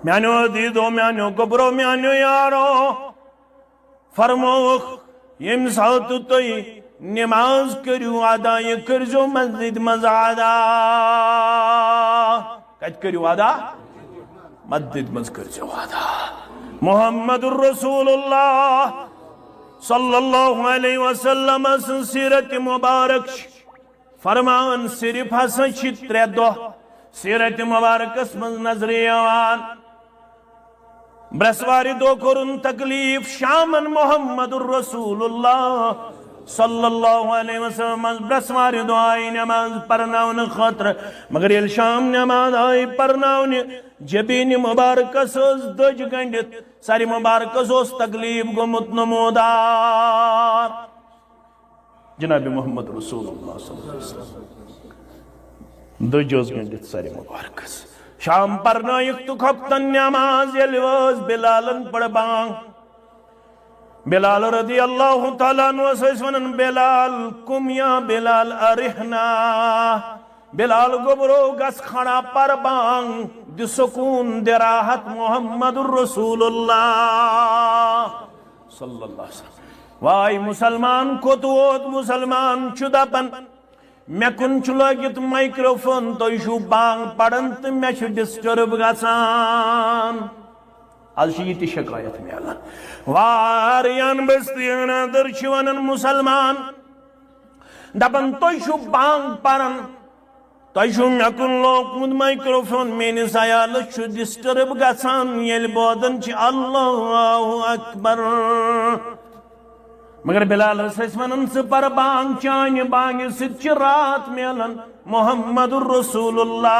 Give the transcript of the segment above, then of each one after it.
میانو عزیزو میانو گبرو میانو یارو فرموخ یم سات توی نماز کریو ادا یہ کرزو مسجد مزادا کت کریو ادا مسجد مز کرزو ادا محمد الرسول اللہ صلی اللہ علیہ وسلم سیرت مبارک فرمان صرف ہسا ترے دہ سیرت مبارکس من نظر یوان برسواری دو کرن تکلیف شامن محمد الرسول اللہ صلی اللہ علیہ وسلم برسواری دو آئی نماز پرناون خطر مگر یل شام نماز آئی پرناون جبین مبارکس اس دج گنڈت ساری مبارکس اس تکلیف گمت نمودار جناب محمد رسول اللہ صلی اللہ علیہ وسلم دجوز گنڈت ساری مبارکس شام پرنائک تو کھپتن نماز یلوز بلالن پڑ بانگ بلال رضی اللہ تعالیٰ عنہ سیسونن بلال کم یا بلال ارحنا بلال گبرو گس کھڑا پر بانگ دی سکون دی راحت محمد الرسول اللہ صلی اللہ علیہ وسلم وائی مسلمان کو تو مسلمان چودہ پن میں کن چلوگیت مائکروفون تو ایشو بانگ پڑنت میں شو ڈسٹرب گسان الشیتی شکایت میں اللہ واریان بستیان درشوانن مسلمان دبن تو ایشو بانگ پڑن تو ایشو میں کن لوگ مد مائکروفون میں نے سایال شو ڈسٹرب گسان یل بودن چی اللہ اکبر مگر بلال سیسمنن سے پر بانگ چانگ بانگ سچ رات میلن محمد الرسول اللہ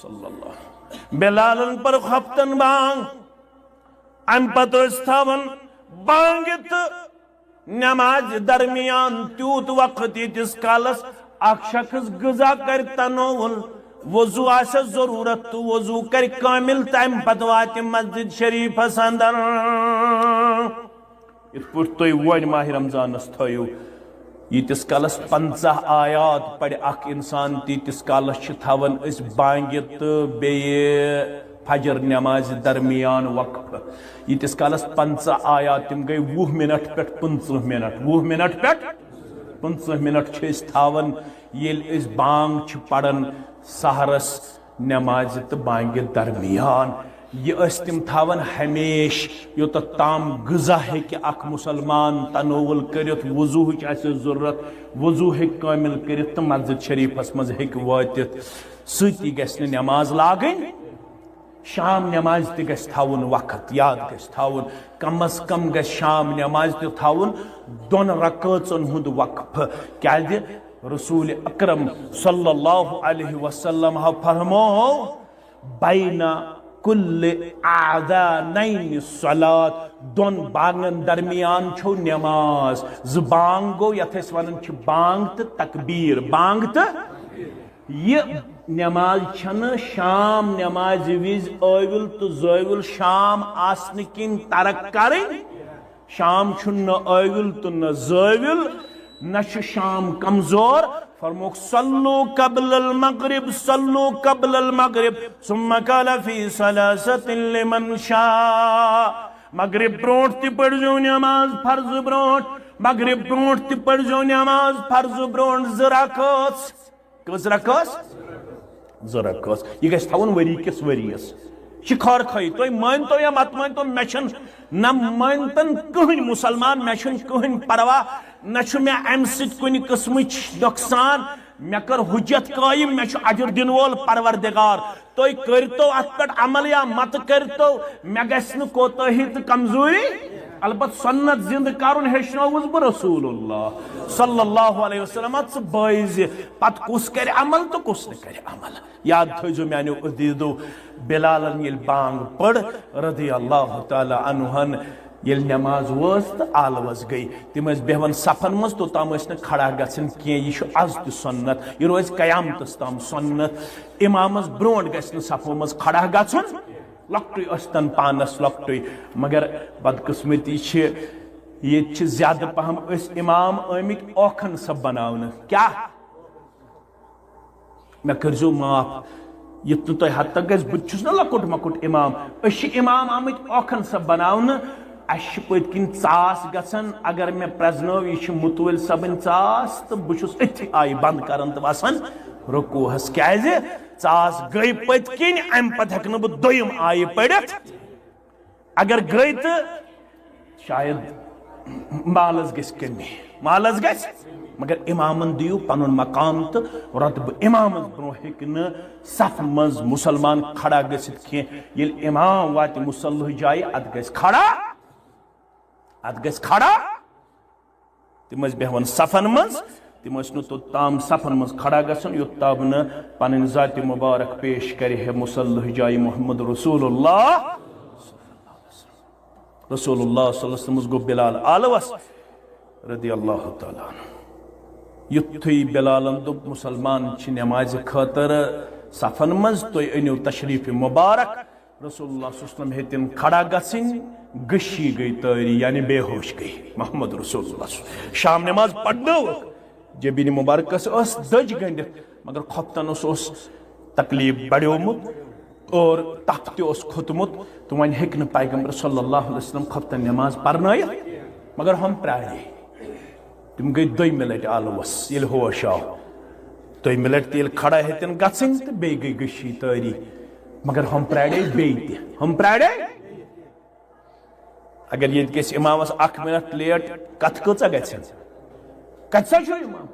صلی اللہ بلالن پر خفتن بانگ ام پتو استاون بانگت نماز درمیان تیوت وقتی جس کالس اک شخص غذا کرتا نوول وضو آسا ضرورت تو وضو کر کامل تائم پتوات مسجد شریف اندر اس پورتوی وان ماہ رمضان استھائیو یہ تس کالس 50 آیات پڑھ اک انسان تیس کالس چھتاون اس بانگت بے فجر نماز درمیان وقف یہ تس کالس 50 آیات تم گئی 20 منٹ پٹ 15 منٹ 20 منٹ پٹ 15 منٹ چھس تھاون یل اس بانگ چھ پڑن سہرس نماز تو بانگ درمیان یہ اس تم تھاون ہمیش یوت تام غذا ہے کہ اک مسلمان تنول کرت وضو آسہ ضرورت وضو ہے کامل کرت تو مسجد شریفس مز ہیک واتت ستی گژھِ نہٕ نماز لاگن شام نماز تہ گژھِ تھاون وقت یاد گژھِ تھاون کم از کم گژھِ شام نماز تہ تھاون 2 رکعژن ہند وقف کیازِ رسول اکرم صلی اللہ علیہ وسلم فرمو بین کل اذانین صلاة 2 بانگن درمیان چھو نماز بانگ گو یت اس ونن چھ بانگ تو تکبیر بانگ تو یہ نماز چھن شام نماز وز اویل تو زویل شام آسن کن ترک کریں شام چھن اویل تو نہ زویل نش شام کمزور فرموک صلو قبل المغرب صلو قبل المغرب ثم قال فی ثلاثة لمن شاء مغرب برونٹ تی پڑھ جو نماز فرض برونٹ مغرب برونٹ تی پڑھ جو نماز فرض برونٹ زرکوس کس رکوس زرکوس یہ گژھِ تھاون وری کس وریس شکار کھائی تو مان تو یا مت مان تو میشن نہ مانتن کہن مسلمان میشن کہن پروا نہ چھ میں ام سٹ کن قسمچ نقصان میں کر حجت قائم میں چھ اجر دن وول پروردگار تو کرتو ات پٹ عمل یا مت کرتو میں گژھِ نہ کوتاہی تہ کمزوری البت سنت زند کرن ہیچنوس بہ رسول اللہ صلی اللہ علیہ وسلم ات بائز پت کس کر عمل تو کس نہ کر عمل یاد تھو میانو عزیزو بلالن یل بانگ پڑ رضی اللہ تعالی عنہن یل نماز وز تو آلوز گئی تم بہون صفن مز تو تام نا کھڑا گھن کی یہ آز تہ سنت یہ روز قیامتس تام سنت امامس برونٹ گھن صفو مز کھڑا گھن لکٹے استن پانس لکٹے مگر بدقسمتی یہ زیادہ پہم اس امام آمت اوکھن سب بناون کیا میں کرزو معاف یت نہ حد تک گژھِ بہٕ چھُس نہ لۄکُٹ مۄکُٹ امام أسۍ چھِ امام آمٕتۍ اوکھن سب بناونہٕ اَسہِ چھِ پٔتۍ کِنۍ ژاس گژھان اگر مےٚ پرٛزنٲو یہِ چھِ مُتوٕلۍ صٲبٕنۍ ژاس تہٕ بہٕ چھُس أتھی آیہِ بنٛد کران تہٕ وسان رکوٗہس کیازِ ژاس گٔے پٔتۍ کِنۍ امہِ پتہٕ ہٮ۪کہٕ نہٕ بہٕ دوٚیِم آیہِ پٔرِتھ اگر گٔے تہٕ شاید مالس گژھِ کمی مالس گژھِ مگر امامن دِیِو پنُن مقام تہٕ رۄتبہٕ امامس برونٛہہ ہیٚکہِ نہٕ صف منٛز مُسلمان کھڑا گٔژھِتھ کینٛہہ ییٚلہِ امام واتہِ مُصلح جایہِ اتھ گژھِ کھڑا تِم ٲسۍ بیٚہوان صفن منٛز تِم ٲسۍ نہٕ توٚتام صفن منٛز کھڑا گژھُن یوٚتام نہٕ پنٕنۍ ذاتِ مُبارک پیش کرِ ہے مُصلح جایہِ محمد رسول اللہ صلی اللہ علیہ وسلم گوٚو بلال عالوس رضی اللہ تعالیٰ عنہ یُتھُے بلالن دوٚپ مُسلمان چھِ نٮ۪مازِ خٲطرٕ صفن منٛز تُہۍ أنِو تشریٖف مُبارک رسول اللہ صلی اللہ علیہ وسلم ہیٚتِن کھڑا گژھٕنۍ گٔشی گٔے تٲری یعنی بے ہوش گٔے محمد رسول اللہ شام نٮ۪ماز پرنٲوٕکھ جبیٖنہِ مُبارکس ٲس دٔج گٔنڈِتھ مگر خۄفتن اوس تکلیٖف بڑیومُت اور تپھ تہِ اوس کھوٚتمُت تہٕ وۄنۍ ہیٚکہِ نہٕ پیغمبر صلی اللہ علیہ وسلم خۄفتن نٮ۪ماز پرنٲیِتھ مگر ہم پرٛارے تِم گٔے دوٚیمہِ لٹہِ آلوس ییٚلہِ ہوش آو دوٚیمہِ لٹہِ تہِ ییٚلہِ کھڑا ہیٚتِن گژھٕنۍ تہٕ بیٚیہِ گٔے گٔشی تٲری مگر ہم پرٛارے بیٚیہِ تہِ اگر ییٚتہِ گژھِ امامس 1 مِنٹ لیٹ کتھ کۭژاہ گژھِ کتہِ چھُ امام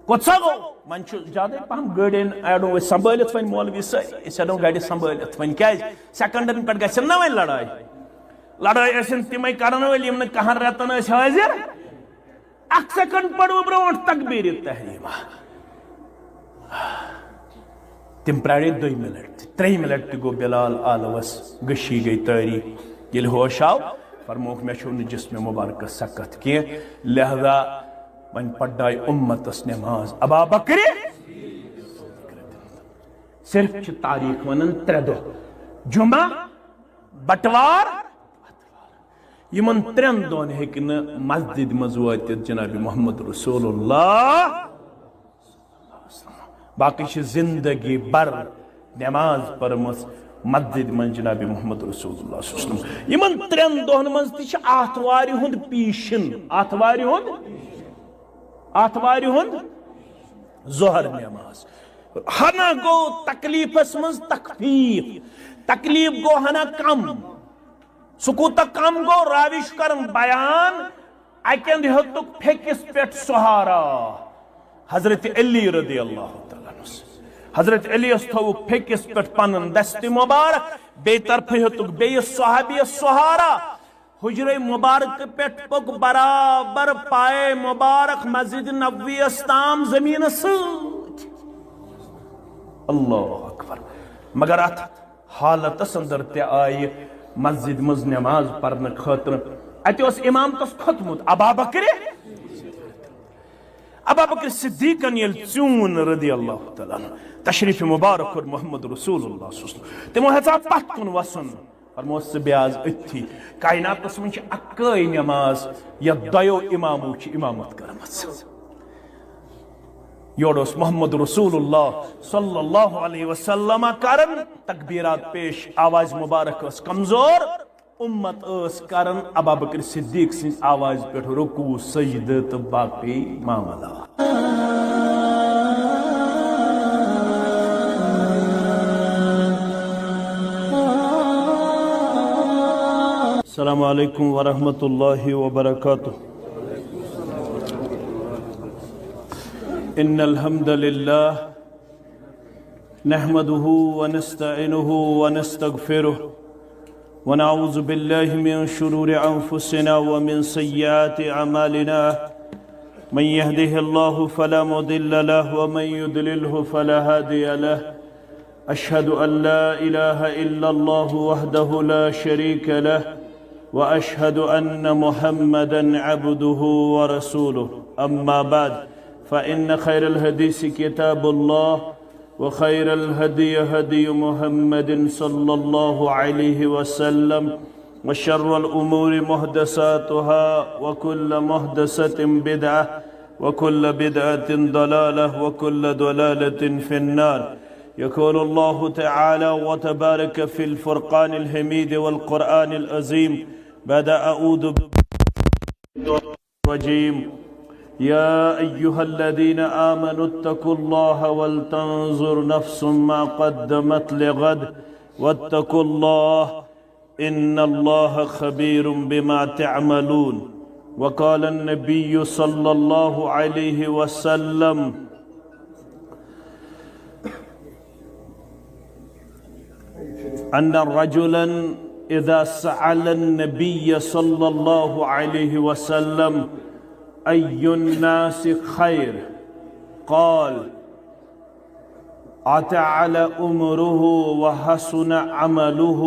کوٚتسا گوٚو وۄنۍ چھُ زیادے پہم گٲڑٮ۪ن اڑو أسۍ سنبھٲلِتھ وۄنۍ مولوی سٲری أسۍ اڑو گاڑِ سنبھٲلِتھ وۄنۍ کیازِ سیکنڈن پٮ۪ٹھ گژھن نا وۄنۍ لڑٲے ٲسِن تِمے کرن وٲلۍ یِم نہٕ کہن رٮ۪تن ٲسۍ حٲضِر 1 سیکنڈ پڑو برونٛٹھ تکبیٖرِ تحریٖمہ تِم پرٛارے دوٚیمہِ لٹہِ ترٛیٚیِمہِ لٹہِ تہِ گوٚو بلال عالوس گٔشی گٔے تٲری ییٚلہِ ہوش آو فرمووُکھ مےٚ چھُو نہٕ جسمِ مُبارکس سکت کینٛہہ لہذا وۄنۍ پرنٲے اُمتس نٮ۪ماز ابا بکرِ صرف چھِ تاریٖخ ونان 3 دۄہ جمعہ بٹوار یِمن 3 دۄہن ہیٚکہِ نہٕ مسجد منٛز وٲتِتھ جناب محمد رسول اللہ باقٕے چھِ زندگی بر نٮ۪ماز پٔرمٕژ مسجد منٛز جناب محمد رسول اللہ صلی اللہ علیہ وسلم یِمن 3 دۄہن منٛز تہِ چھِ آتھوارِ ہُنٛد پیٖشِن آتھوارِ ہُنٛد ظہر نٮ۪ماز ہنا گوٚو تکلیٖفس منٛز تخفیٖف تکلیٖف گوٚو ہنا کم سُہ کوٗتاہ کم گوٚو راوی چھُ کران بیان اکہِ انٛدٕ ہیوٚتُکھ پھیٚکِس پٮ۪ٹھ سہارا حضرت علی رضی اللہ تعالیٰ عنہ حضرت علیس تھوٚوُکھ پھیٚکِس پٮ۪ٹھ پنُن دستہِ مُبارک بیٚیہِ طرفہٕ ہیوٚتُکھ بیٚیِس صحابیَس سہارا حجرے مبارک پٮ۪ٹھ پوٚک برابر پایے مبارک مسجد نبویَس تام زمیٖنس سۭتۍ اللہ اکبر مگر اتھ حالتس اندر تہِ آیہِ مسجد منٛز نٮ۪ماز پرنہٕ خٲطرٕ اتہِ اوس امامتس کھوٚتمُت ابا بکر صدیقن ییٚلہِ ژیوٗن رضی اللہ تعالیٰ عنہ تشریٖف مُبارک کوٚر محمد رسول اللہ صلی اللہ علیہ وسلم تِمو ہیژاو پتھ کُن وسُن فرمووُس ژٕ بیٚہہ آز أتھی کایناتس منٛز چھِ اکٲے نٮ۪ماز یتھ 2 امامو چھِ امامت کٔرمٕژ یورٕ اوس محمد رسول اللہ صلی اللہ علیہ وسلم کران تکبیرات پیش آواز مبارک ٲس کمزور امت ٲس کران ابا بکر صدیق سٕنٛزِ آواز پٮ۪ٹھ رکوع سجدٕ تہٕ باقٕے معاملات السلام علیکم ورحمۃ اللہ وبرکاتہ ان الحمد للہ نحمده ونستعینه ونستغفره ونعوذ بالله من شرور انفسنا ومن سيئات اعمالنا من يهده الله فلا مضل له ومن يضلله فلا هادي له اشهد ان لا اله الا الله وحده لا شريك له واشهد ان محمدا عبده ورسوله اما بعد فإن خير الحديث كتاب الله وخير الهدي هدي محمد صلى الله عليه وسلم وشر الأمور محدثاتها وكل محدثة بدعة وكل بدعة ضلالة وكل ضلالة في النار يقول الله تعالى وتبارك في الفرقان الحميد والقرآن العظيم بعد أعوذ بالله الرجيم يا أيها الذين آمنوا اتقوا الله ولتنظر نفس ما قدمت لغد واتقوا الله إن الله خبير بما تعملون. وقال النبي صلى الله عليه وسلم أن رجلا إذا سأل النبي صلى الله عليه وسلم أي الناس خير قال أطال عمره وحسن عمله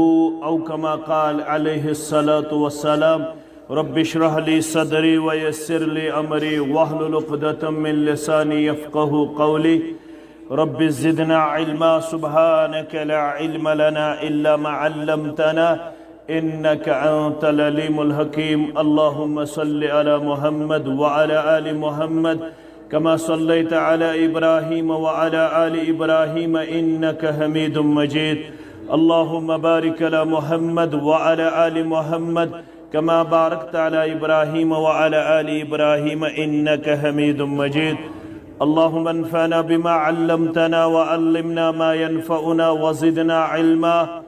أو كما قال عليه الصلاة والسلام رب اشرح لي صدري ويسر لي أمري واحلل عقدة من لساني يفقه قولي رب زدنا علما سبحانك لا علم لنا إلا ما علمتنا إنك أنت العليم الحكيم. اللهم صل على محمد وعلى آل محمد كما صليت على إبراهيم وعلى آل إبراهيم إنك حميد مجيد. اللهم بارك على محمد وعلى آل محمد كما باركت على إبراهيم وعلى آل إبراهيم إنك حميد مجيد. اللهم انفعنا بما علمتنا وعلمنا ما ينفعنا وزدنا علما.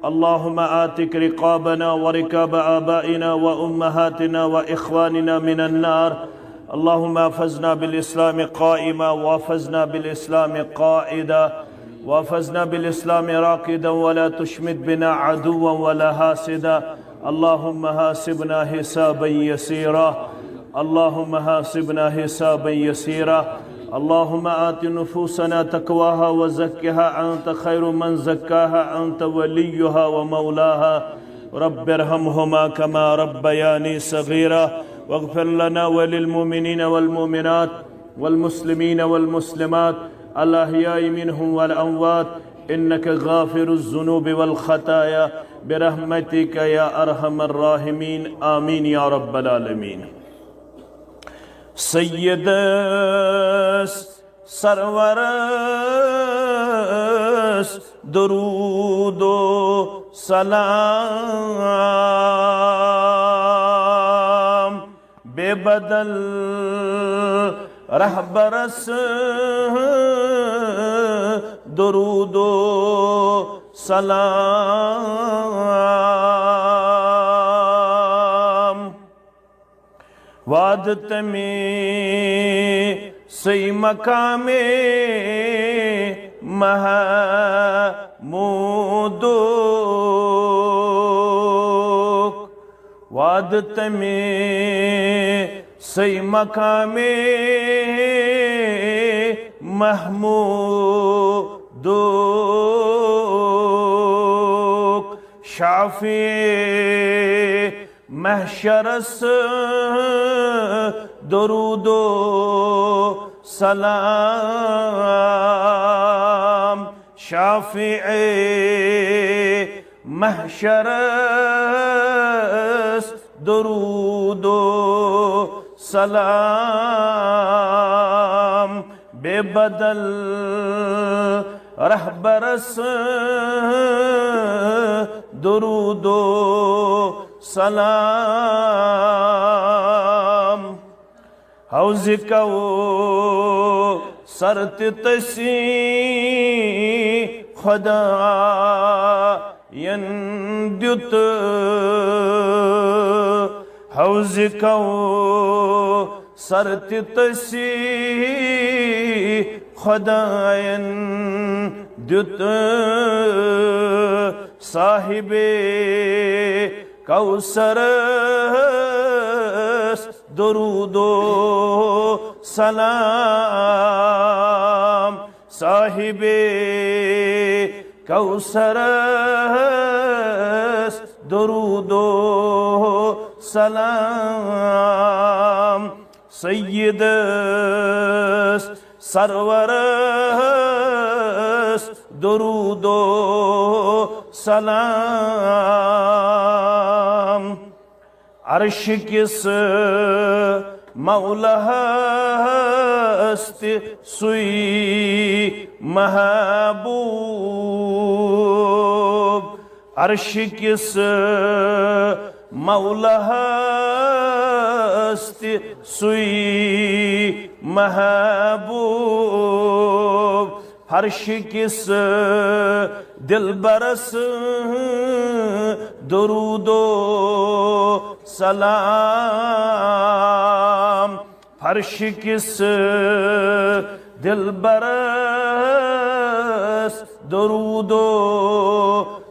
اللهم آتك رقابنا ورقاب آبائنا وأمهاتنا وإخواننا من النار. اللهم احفظنا بالإسلام قائما واحفظنا بالإسلام قائدا واحفظنا بالإسلام راقدا ولا تشمت بنا عدوا ولا حاسدا. اللهم حاسبنا حسابا يسيرا اللهم حاسبنا حسابا يسيرا. اللهم آت نفوسنا تقواها وزكها أنت خير من زكاها أنت وليها ومولاها. رب ارحمهما كما ربياني صغيرا واغفر لنا وللمؤمنين والمؤمنات والمسلمين والمسلمات الأحياء منهم والأموات إنك غافر الذنوب والخطايا برحمتك يا أرحم الراحمين. آمين يا رب العالمين. سید سرورس درود و سلام بے بدل رہبرس درود و سلام. وعدت میں سی مقام محمود وعدت میں سی مقام محمود شافع محشرس درود و سلام. شافع محشرس درود و سلام. بے بدل رہبرس درود و سلام. حوض کو سرت تسی خدا دیت حوض کو سرت تسی خدا دیت صاحب کوثر درود و سلام. صاحب کوثر درود و سلام. سید سرور درود و سلام. عرش کس مولہ است سوئی محبوب عرش کس مولہ است سوئی محبوب فرش کس دل برس درود و سلام فرش کس دل برس درود و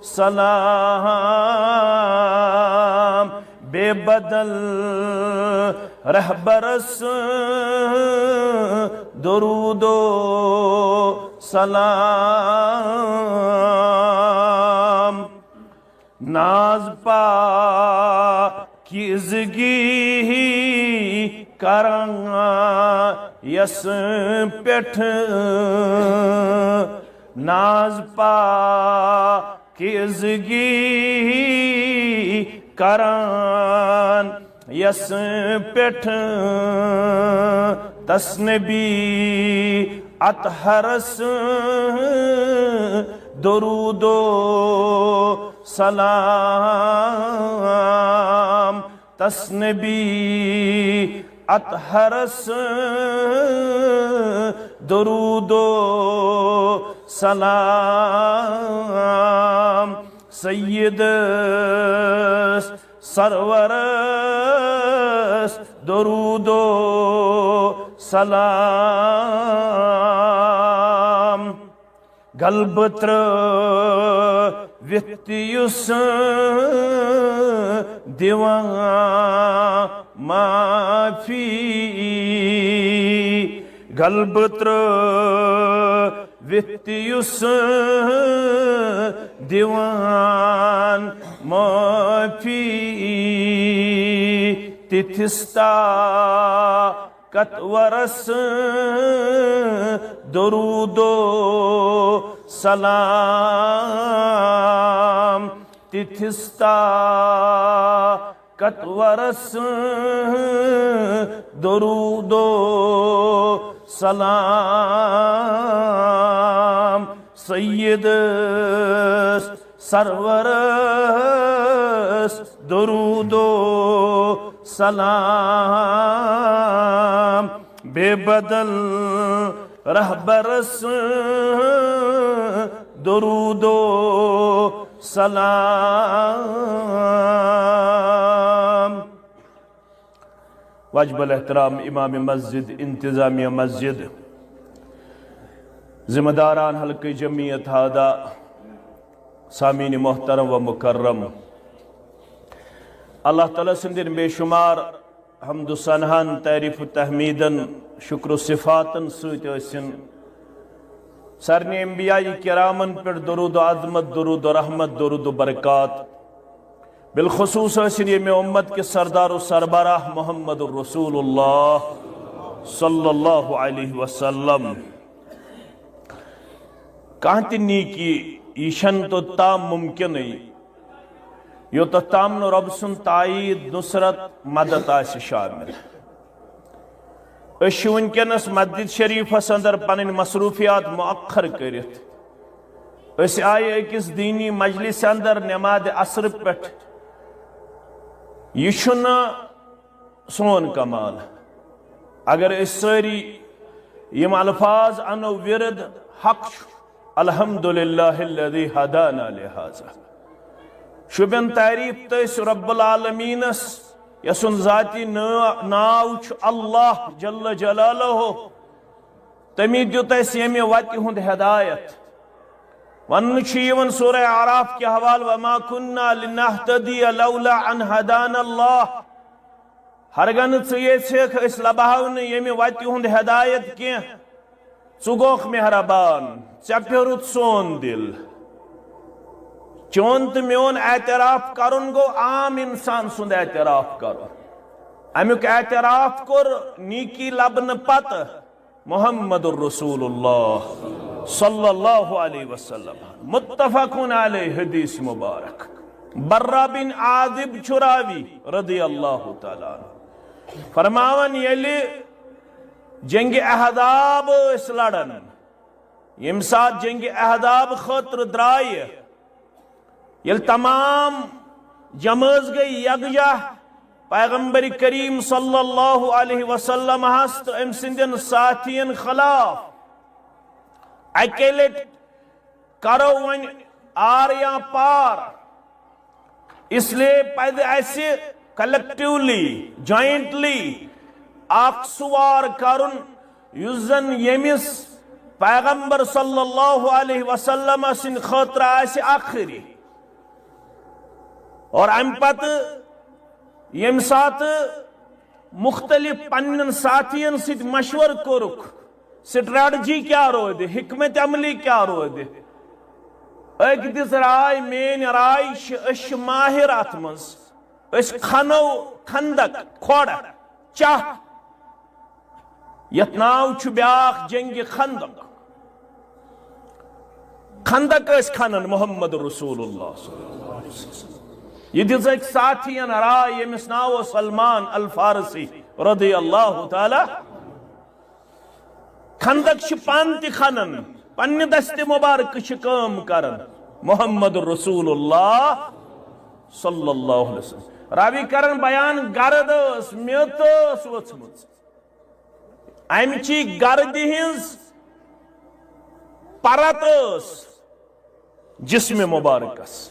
سلام بے بدل رہبرس درود و سلام ناز پاکیزگی کران یس پیٹھ ناز پاکیزگی کران یس پیٹھ تسنبی اطہرس درود و سلام تسنبی اطہرس درود و سلام سید سرورس درود و سلام گلبتر ویتیس دیوان معافی گلبتر ویتیس دیوان معافی تتھستا کتورس درود و سلام تتھستا کتورس درود و سلام سید سرورس درود و سلام بے بدل رہبرس درود و سلام واجب الاحترام امام مسجد انتظامیہ مسجد ذمہ داران حلقہ جمعیت ہادہ سامعین محترم و مکرم اللہ تعالیٰ سندین بے شمار حمد و ثناءن تعریف و تحمیدن شکر و صفاتن سن سرن انبیاء کرامن پر درود و عظمت درود و رحمت درود و برکات بالخصوص سن یہ میں امت کے سردار و سربراہ محمد الرسول اللہ صلی اللہ علیہ وسلم کہاں تنی کی ایشن تو تام ممکن ہے یو تو تام نو رب سن تائید نصرت مدد آسی شامل اشی ونکنس مسجد شریف اندر پنن مصروفیات مؤخر کرت اس آئے اکس دینی مجلس اندر نماز عصر پٹ یہ چھنا سون کمال اگر اس ساری یم الفاظ انو ورد حق الحمدللہ الذی ہدانا لہذا شبین تعریف تیس رب العالمینس یسن ذاتی ناو چھ اللہ جل جلالہ تمی دیتا اس یمی واتی ہند ہدایت ونچیون سورہ عراف کے حوال وما کننا لنہتدی لولا ان ہدان اللہ ہرگن چیئے چھک اس لبہاون یمی واتی ہند ہدایت کی چگوخ مہربان چپیرت سون دل چونت میون اعتراف کرن گو عام انسان سند اعتراف کرن امیک اعتراف کر نیکی لبن پت محمد الرسول اللہ صلی اللہ علیہ وسلم متفقون علیہ حدیث مبارک برہ بن عازب چراوی رضی اللہ تعالیٰ عنہ فرماون یلی جنگ احزاب اس لڑن یم سات جنگ احزاب خطر درائے یل تمام جماز گئی یکجا پیغمبر کریم صلی اللہ علیہ وسلم ہست ام سندن ساتھین خلاف اکیلے کرو ون آر یا پار اس لیے پیدے ایسے کلیکٹیولی جوائنٹلی اخ سوار کرن یزن یمس پیغمبر صلی اللہ علیہ وسلم سن خاطر آسہِ آخری اور ام پت یم سات مختلف پنن ساتھین ست مشور کورک سٹریٹجی کیا رود حکمت عملی کیا رود ایک دس رائے مین رائے اش ماہر اتمز اس کھنو کھندک کھوڑ چاہ یتناو چھ بیاخ جنگ خندق خندق اس کھنن محمد رسول اللہ صلی اللہ علیہ وسلم یہ دس ایک ساتھین رائے یمس ناو سلمان الفارسی رضی اللہ تعالی خندق چھ پانتی کھنن پنی دست مبارک چھ کام کرن محمد رسول اللہ صلی اللہ علیہ وسلم راوی کرن بیان گرد اس میت اس وچمت امچی گردی ہنز پرت اس جسم مبارک اس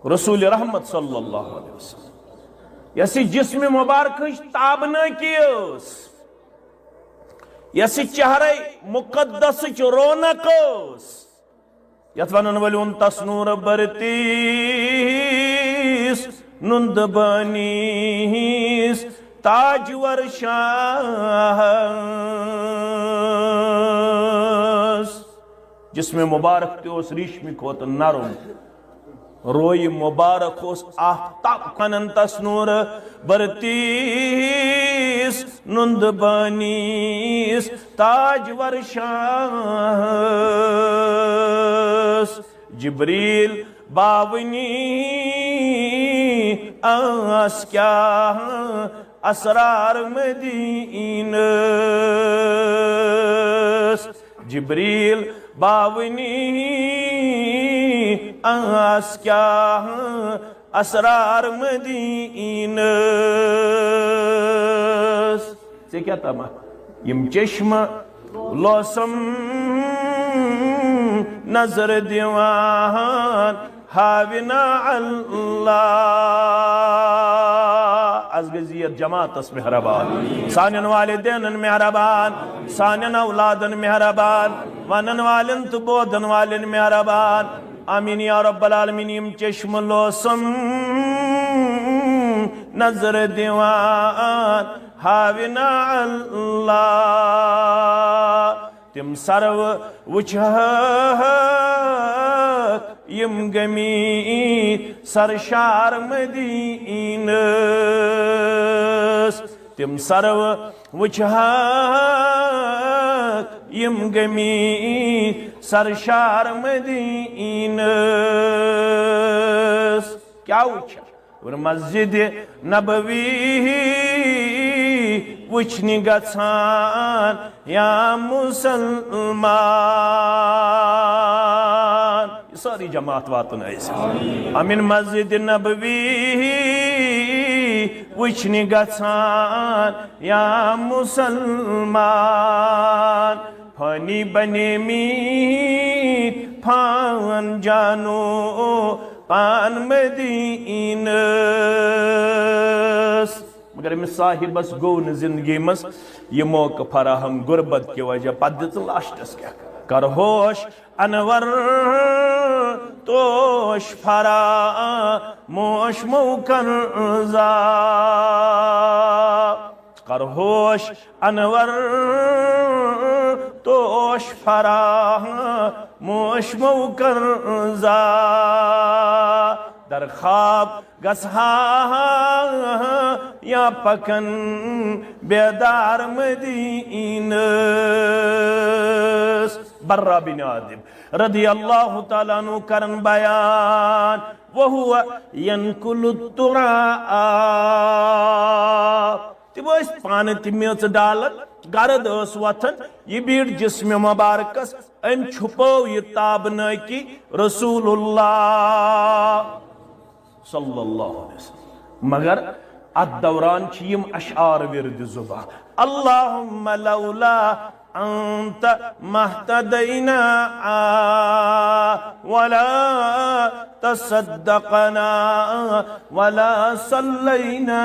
رسول رحمت صلی اللہ علیہ وسلم یسی جسم مبارک تابنا کیس یسی چہرے مقدس چ رونق اس یتوانن ولیون تسنور برتیس نند بانیس تاجور شاہ جسم مبارک تے اس ریشمی کھوت نرم روی مبارک اس آفتاب کنن تسنور برتیس نند بانیس تاجور شاہ جبریل باونی آس کیا اسرار مدینہ جبریل باونی آس کیا اسرار مدینہ سے کیا تھا یم چشم لوسم نظر دیوان حاونا اللہ از گزیت جماعت اس مہربان سانن والدین مہربان سانن اولادن مہربان ونن والن تو بودن والن مہربان آمین یا رب العالمین یم چشم لوسم نظر دیوان حاونا اللہ تم سرو وچھک یم گمی سرشار مدینہ تم سرو وچھک یم گمی سرشار مدینہ کیا وچھا اور مسجد نبوی وچھنی گژھان یا مسلمان یہ ساری جماعت واتن ایسے امین مسجد نبوی وچھنی گژھان یا مسلمان پھانی بنے میت پھان جانو پان مدینہ مگر امس صاحبس گو ن زندگی مز یہ موقع فراہم غربت کی وجہ پتہ لاسٹس کیا کر ہوش انور توش فرا موش موکر زا کر ہوش انور توش فرا موش موکر زا در خواب گسہا یا پکن بیدار مدینہ برہ بن عازب رضی اللہ تعالیٰ عنہ کرن بیان وہو ینکل الترا تم پانے میچ ڈالن گرد وتھن یہ بیڑ جسم مبارکس ام چھپو یہ تابنہ کی رسول اللہ صلی اللہ علیہ وسلم مگر ات دوران یم اشعار ورد زبان اللہم لولا انت مہتدینا ولا تصدقنا ولا صلینا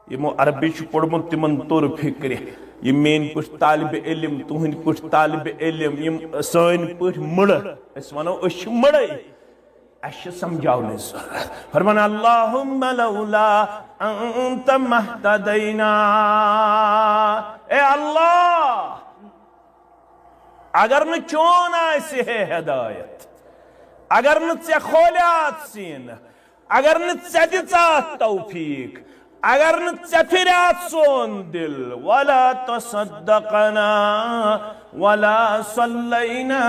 یمو عربی پڑھمت تمن طور فکر یہ مین پٹ طالب علم تہند پٹ طالب علم یم سن پٹ مڑ اس ونو اس مڑے اس سمجھاؤنے ضرورت فرمان اللہم لولا انت مہتدینا اے اللہ اگر نہ چون آئیسی ہے ہدایت اگر نہ ژے خولیات سین اگر نہ ژے دژات توفیق اگر نہ ژے پھریات سون دل ولا تصدقنا ولا صلینا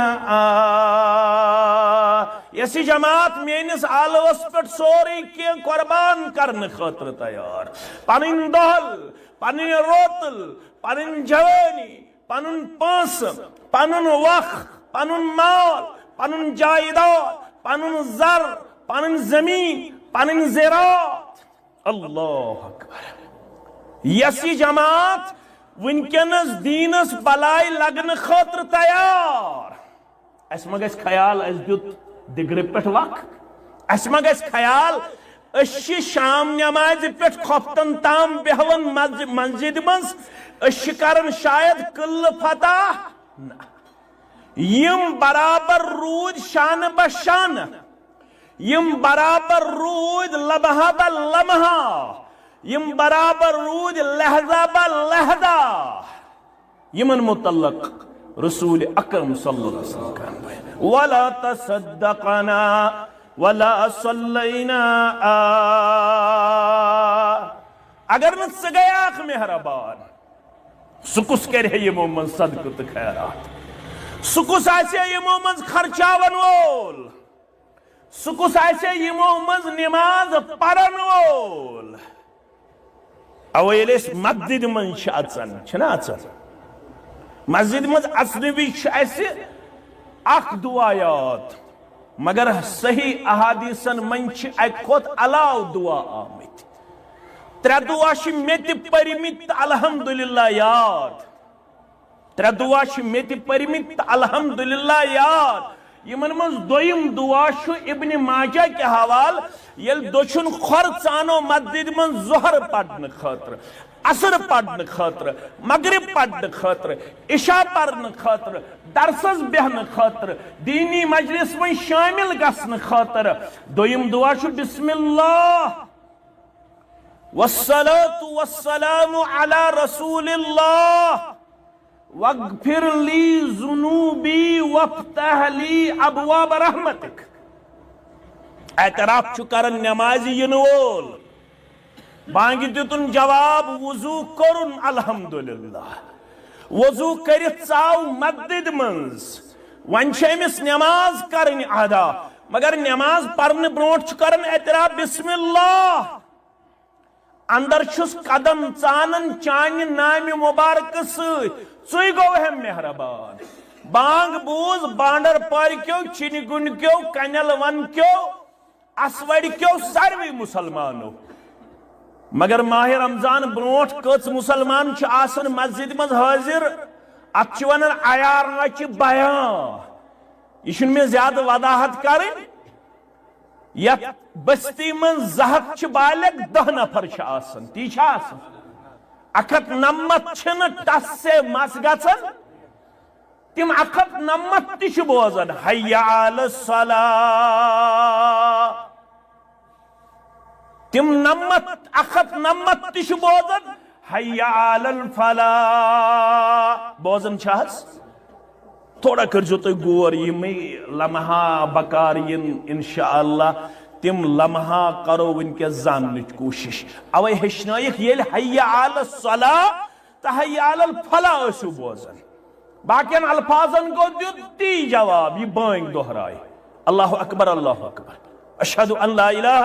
یسی جماعت مینس آلوس پٹ سوری کی قربان کرنے خاطر تیار پنن دہل پنن روتل پنن جوانی پنن پانس پنن وقت پنن مال پنن جائیداد پنن زر پنن زمین پنن زراعت اللہ اکبر یسی جماعت ونکنس دینس بلائی لگن خاطر تیار اس ما گژھِ خیال اس دیت دگرِ پٮ۪ٹھ وق اس ما گژھِ خیال أسۍ چھِ شام نمازِ پٮ۪ٹھ کھۄفتن تام بیہوان مسجد منٛز أسۍ چھِ کران شاید قلعہٕ فتح یم برابر روٗدۍ شانہٕ بہ شانہٕ یم برابر روٗدۍ لمحہ بہ لمحہ یم برابر روٗدۍ لحظہ بہ لحظہ یمن متعلق رسول اکرم صلی اللہ علیہ وسلم کہن ولا تصدقنا ولا صلینا اگر نہ ژٕ گیاکھ مہربان سُہ کُس کرِ ہے یمو منٛز صدقہ تہٕ خیرات سُہ کُس آسہِ ہے یمو منٛز خرچاون وول سُہ کُس آسہِ ہے یمو منٛز نماز پرن وول اوے ییٚلہِ أسۍ مسجد منٛز چھِ اژان چھِنا اژان مسجد مز اصل اخ دعا یاد مگر صحیح احادیثن من ات کھوت علاو دعا آمت ترے دعا مے تہ پرمت الحمدللہ یاد ترے دعا مے تہ پرمت الحمدللہ یاد یمن مز دویم دعا ابن ماجہ کے حوال یل دچھن خور ژانو مسجد من ظہر پڑھنے خاطر عصر پڑھنے خاطر مغرب پڑھنے خاطر عشاء پڑھنے خاطر درسس بہنے خاطر دینی مجلس میں شامل گھنے خاطر دویم دعا بسم اللہ والصلاة والسلام على رسول اللہ واغفر لی ذنوبی وافتح لی ابواب رحمتک اعتراف کرن نمازی ینول بانگی دیتن جواب وضو کرن الحمدللہ وضو کرت ژاو مسجد منز ون امس نماز کرن ادا مگر نماز پرن برونٹ کرن اعتراف بسم اللہ اندر چھس قدم ژانن چانہ نام مبارک سی گو ہم مہربان بانگ بوز بانڈر پار کیو چین گن کیو کنل ون کیو اسوڑ کیو ساروی مسلمانو مگر ماہ رمضان برونٹ کچھ مسلمان آسن مسجد مز حاضر ات ونان عیار نچ بیان یہ میں زیادہ وضاحت کریں یت بستی من زہت بالغ 10 نفر آسن تی آسن 190 ٹس سے مس گژھن تم 190 تہ بوزان حی علی الصلاۃ تم 190 تہ بوزان حی علی الفلاح بوزان چھس تھوڑا کرجو تو غور یم لمحہ بکار انشاءاللہ تم لمحہ کرو ونکس زاننچ کوشش اوے ہچنائک یل حی علی الصلاۃ تو حی علی الفلاح ٲسِو بوزان باقین الفاظن کو دیتی جواب یہ بانگ دہرائے اللہ اکبر اشہد ان لا الہ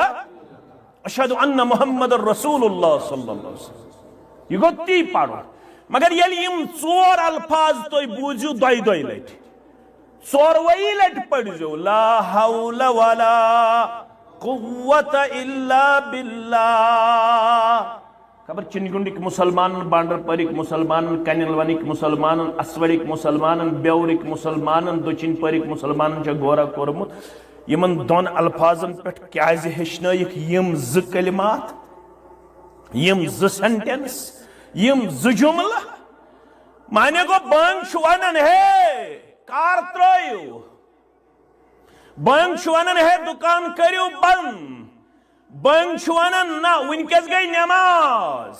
اشہد ان محمد رسول اللہ صلی اللہ علیہ وسلم. یہ گو تی پڑھو. مگر یلی یم ژور الفاظ تُہۍ بوٗزِو دۄیہِ دۄیہِ لٹہِ ژوروٕیی لٹہِ پٔرۍزیو لا حول ولا قوة الا باللہ. خبر چنگنڈک مسلمانن، بانڈرپورک مسلمانن، کنلونک مسلمانن، اسوڑک مسلمانن، بیورک مسلمانن، دچن پورک مسلمانن چھا گورا کورمت. یمن دون الفاظن پہ کیازِ ہیچنائک یم ز کلمات، یم ز سینٹینس، یم ز جملہ. مانے گو بانگ شوانن ہے کار ترائیو، بانگ شوانن ہے دکان کریو بند، بانگ شوانن نا ونکس گئی نماز.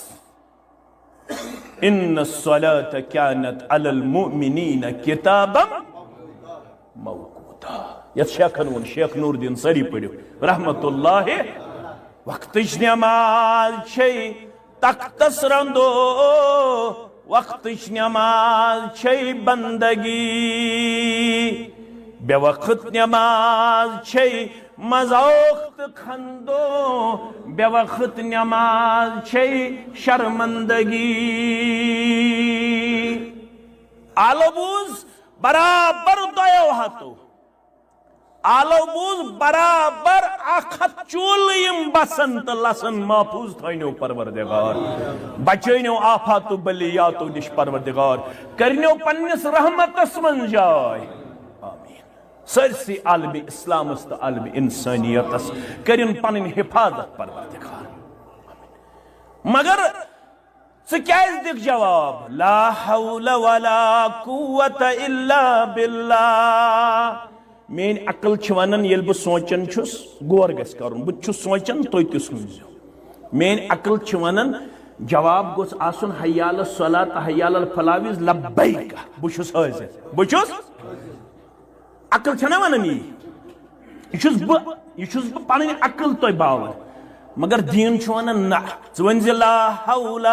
ان الصلاة كانت على المؤمنین کتابا موقوتا. یت شیخن ون شیخ نور الدین سری پڑھو رحمت اللہ. وقتش نماز چھے تختس رندو، وقتش نماز چھے بندگی، بے وقت نماز چھے مذوق کھندو، بے وقت نماز چھے شرمندگی. آلو بوز برابر دویو ہاتو، آلو بوز برابر اخت چولیم بسنت لسن محفوظ تھائنو پروردگار، بچینو آفاتو بلیاتو نش پروردگار، کرنو پنس رحمت اسمن جائے. سرسی عالم اسلام است عالم انسانیت است کرن پنن حفاظت پروردگار. مگر سکیز دکھ جواب لا حول ولا قوة الا باللہ. مین عقل چھوانن یل بہ سوچن چھس غور گس کرن، بہ چھس سوچن توی تہ سوچو. مین عقل چھوانن جواب گوس آسن حی علی الصلاۃ حی علی الفلاح لبیک، بہ چھس حاضر، بہ چھس. عقل چھنا ونن یہ چھس بہ پنن عقل توی باور. مگر دین چھ ونن نہ ژٕ ؤنۍ زِ لا حول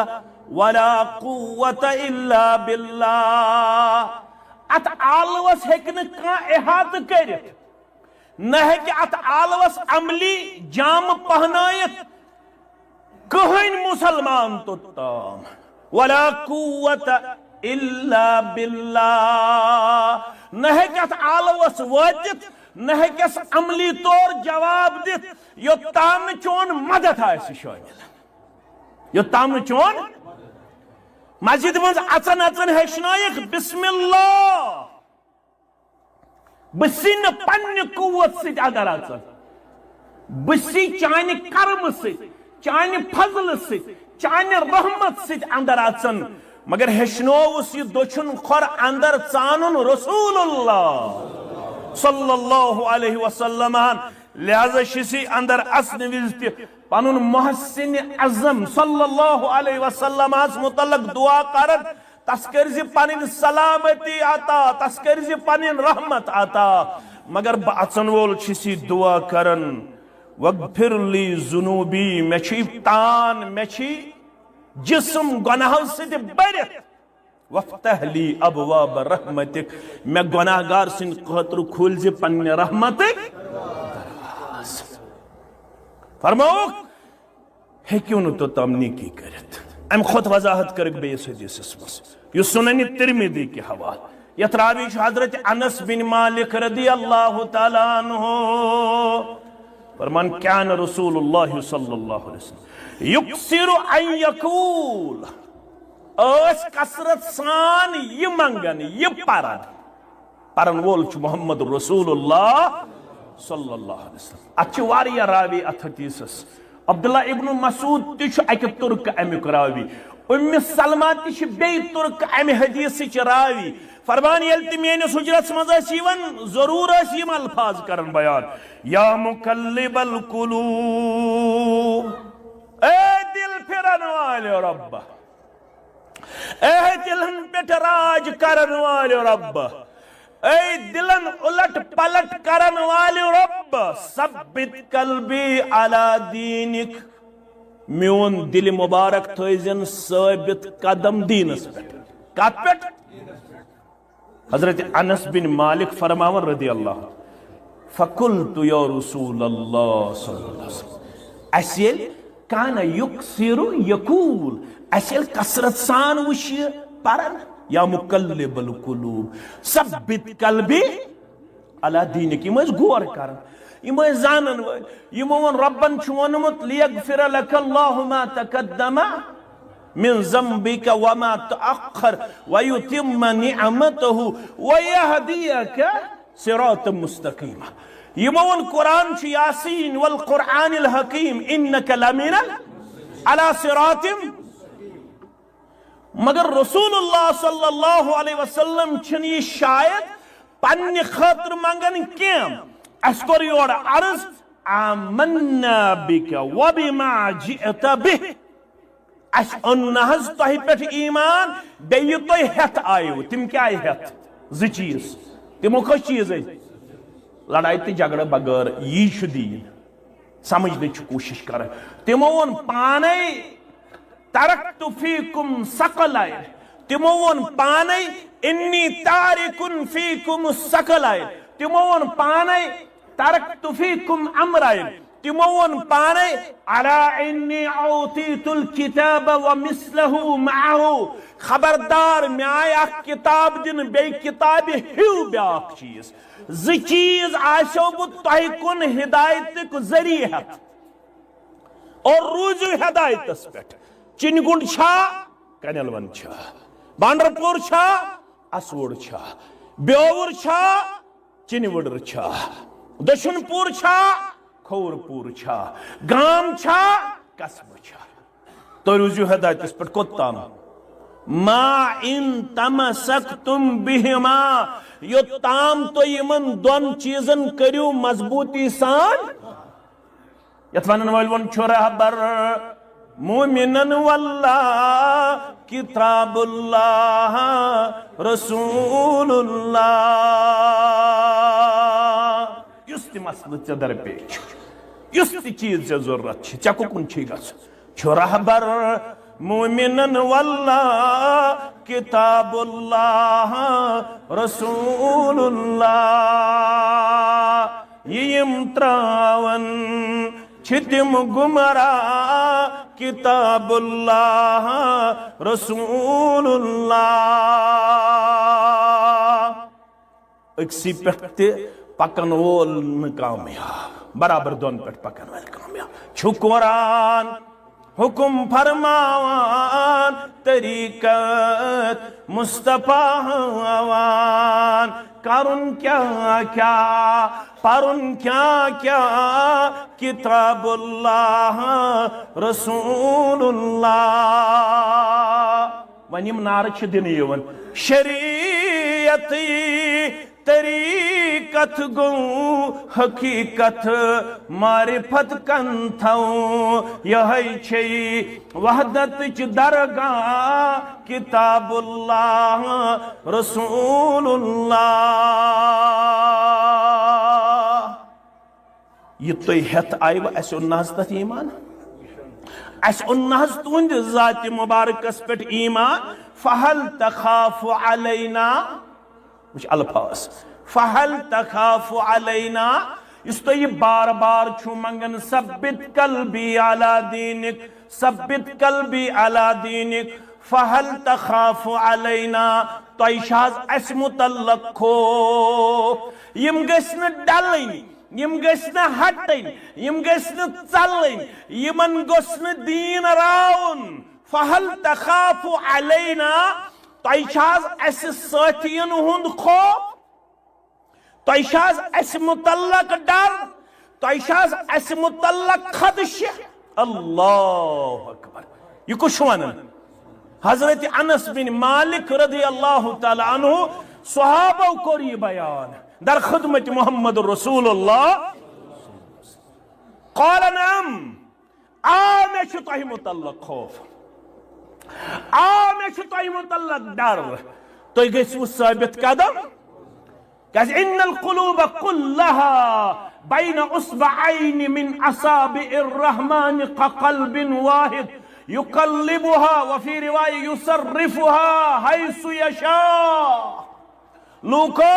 ولا قوة الا باللہ. ات آلوس ہیکہ نہ کانٛہہ احاطہ کٔرِتھ، نہ ہیکہ ات آلوس عملی جام پہنٲیِتھ کٕہٕنۍ مسلمان توٚتام. ولا قوة الا باللہ. نہ ہیکہ ات آلوس وٲتِتھ، نہ ہیکس عملی طور جواب دِتھ یوٚتام نہٕ چون مدد آسہِ شٲمِل، یوٚتام نہٕ چون مسجد مز اچن اچن ہیچنائک بسم اللہ. بسی نہ پنہ قوت ست اگر اچن، بسی چانہ کرم ست، چانہ فضل ست، چانہ رحمت ست اندر اچن. مگر ہیچنوس یہ دچھن کھور اندر ژانن رسول اللہ صلی اللہ علیہ وسلم. لہذا شسی اندر اصن وز تہ پنن محسن اعظم صلی اللہ علیہ وسلم متعلق دعا کرن، تس کرزِ پنن سلامتی عطا، تس کرزِ پنن رحمت عطا. مگر بہ اژن وول چھسی دعا کرن وغفر لی ذنوبی، مے چھ تان، مے چھ جسم گناہو سۭتۍ بٔرِتھ، وفتح لی ابواب رحمتک، مے گناہ گار سٕنٛدِ خٲطرٕ کھولزِ پننہِ رحمتک دروازٕ. فرموک ہیکیو نہ توٚتام نیکی کٔرِتھ. امہ کھۄتہٕ وضاحت کٔرٕکھ بیٚیِس حدیثس منٛز یُس سنن ترمذی کے حوالہ، یتھ راوی چھُ حضرت انس بن مالک رضی اللہ تعالی عنہ. فرمان کان رسول اللہ صلی اللہ علیہ وسلم یکثر ان یقول، اس کثرت سان یہ منگن یہ پرن وول چھُ محمد رسول اللہ صلی اللہ علیہ وسلم. اتھ واریاہ راوی اتھ حدیثس. عبداللہ ابن مسعود تہ چھُ اکہ ترک امیک راوی، ام سلمہ تہ چھِ بیٚیہِ ترک امہ حدیثٕچ راوی. فرمان ییٚلہِ تہِ میٲنِس حجرس منٛز ٲسۍ یِوان ضروٗر ٲسۍ یِم الفاظ کران بیان. یا مقلب القلوب، اے دل پھرن والے رب، اے دلن پٮ۪ٹھ راج کرن والے رب، اے دلن الٹ پلٹ کرن والے رب، ثبت قلبی علی دینک، میون دل مبارک تھٲیزن ثابت قدم دینس پٮ۪ٹھ. کتھ پٮ۪ٹھ؟ حضرت انس بن مالک فرماون رضی اللہ. فقلت یا رسول اللہ صلی اللہ علیہ وسلم، اسیل کان یکسر یقول اسیل کثرت سان وش پرن یا مقلب القلوب ثبت قلبی علی دینک یم غور کرن یم زانن یم ون ربن چھ ونمت لیغفر لک اللہ ما تقدم من ذنبك وما تأخر ويتم نعمته ويهديك صراطا مستقيما يمون قرآن ياسين والقرآن الحكيم إنك لمن على صراط مگر رسول اللہ صلی اللہ علیہ وسلم چھنی شاید پنی خاطر منگن کیم اس کور یور عرض آمنا بک وبما جئت به اس انہز تہی پیٹھ ایمان بیئی تو ہیت آئیو تم کیا آئی ہیت زی چیز تمو خوش چیز ہے لڑائی تی جگڑ بغیر یہ شو دین سمجھنے چھ کوشش کر تمو ون پانے ترکت فیکم ثقلین تمو ون پانے انی تارکن فیکم ثقلین تمو ون پانے ترکت فیکم امرین تمو ون پانے علا انی اوتیت الکتاب ومثلہ معہو خبردار میں آیا کتاب دن بے کتاب ہیو بیاک چیز زی چیز آشو بود تاہی کن ہدایت کو ذریعت اور روزو ہدایت اس پیٹ چنگنڈ چھا کنلون چھا بانڈرپور چھا اسوڑ چھا بیور چھا چنوڑر چھا دشن پور چھا کھور پور چھا گام چھا قصب چھا تو روزو ہدایت اس پیٹ کتام ما ان تمسکتم بہما یو تام تو یمن دون چیزن کریو مضبوطی سان یتوانن والون چھوڑا بر مومنن واللہ کتاب اللہ رسول اللہ یستی مسئلہ چا در پیچ یستی چیز چا ضرورت چھ چا کن چھی گا چھوڑا بر مومنن واللہ کتاب اللہ رسول اللہ یم تراون چھتم گمراہ کتاب اللہ رسول اللہ اکسی پہتے پکن وول کامیاب برابر دون پہت پکن وول کامیاب چھو قرآن حکم فرماوان طریقت مصطفیٰ ہوان کرن کیا کیا پرن کیا کیا کتاب اللہ رسول اللہ ونیم نارچ دنیون شریعتی طریقت گو حقیقت معرفت کن تھو یہی چھئی وحدت چ درگاہ کتاب اللہ رسول اللہ یہ تو ہیت آئی و ایسے انہاز تت ایمان ایسے انہاز تونج ذات مبارک اس پیٹ ایمان فہل تخاف علینا مش الفاظ فہل تخاف علینا اس تو یہ بار بار چھو منگن ثبت قلبی علی دینک ثبت قلبی علی دینک فہل تخاف علینا تو ایشاز اس متعلق کھو یم گسن ڈالین یم گسن ہٹین یم گسن چلین یمن گسن دین راون فہل تخاف علینا تیشاز اس ساتھین ہند خوف تیشاز اس متعلق ڈر تیشاز اس متعلق خدش اللہ اکبر یہ کچھ وانا حضرت انس بن مالک رضی اللہ تعالی عنہ صحابہ کو یہ بیان در خدمت محمد رسول اللہ قال نعم آمیں چھتاہی متعلق خوف آمیں چھتائی متعلق ڈر تو یہ گئی ثابت قدم کہ ان القلوب كلها بين اصبعين من اصابع الرحمن كقلب واحد يقلبها وفي رواية يصرفها حيث يشاء لوکو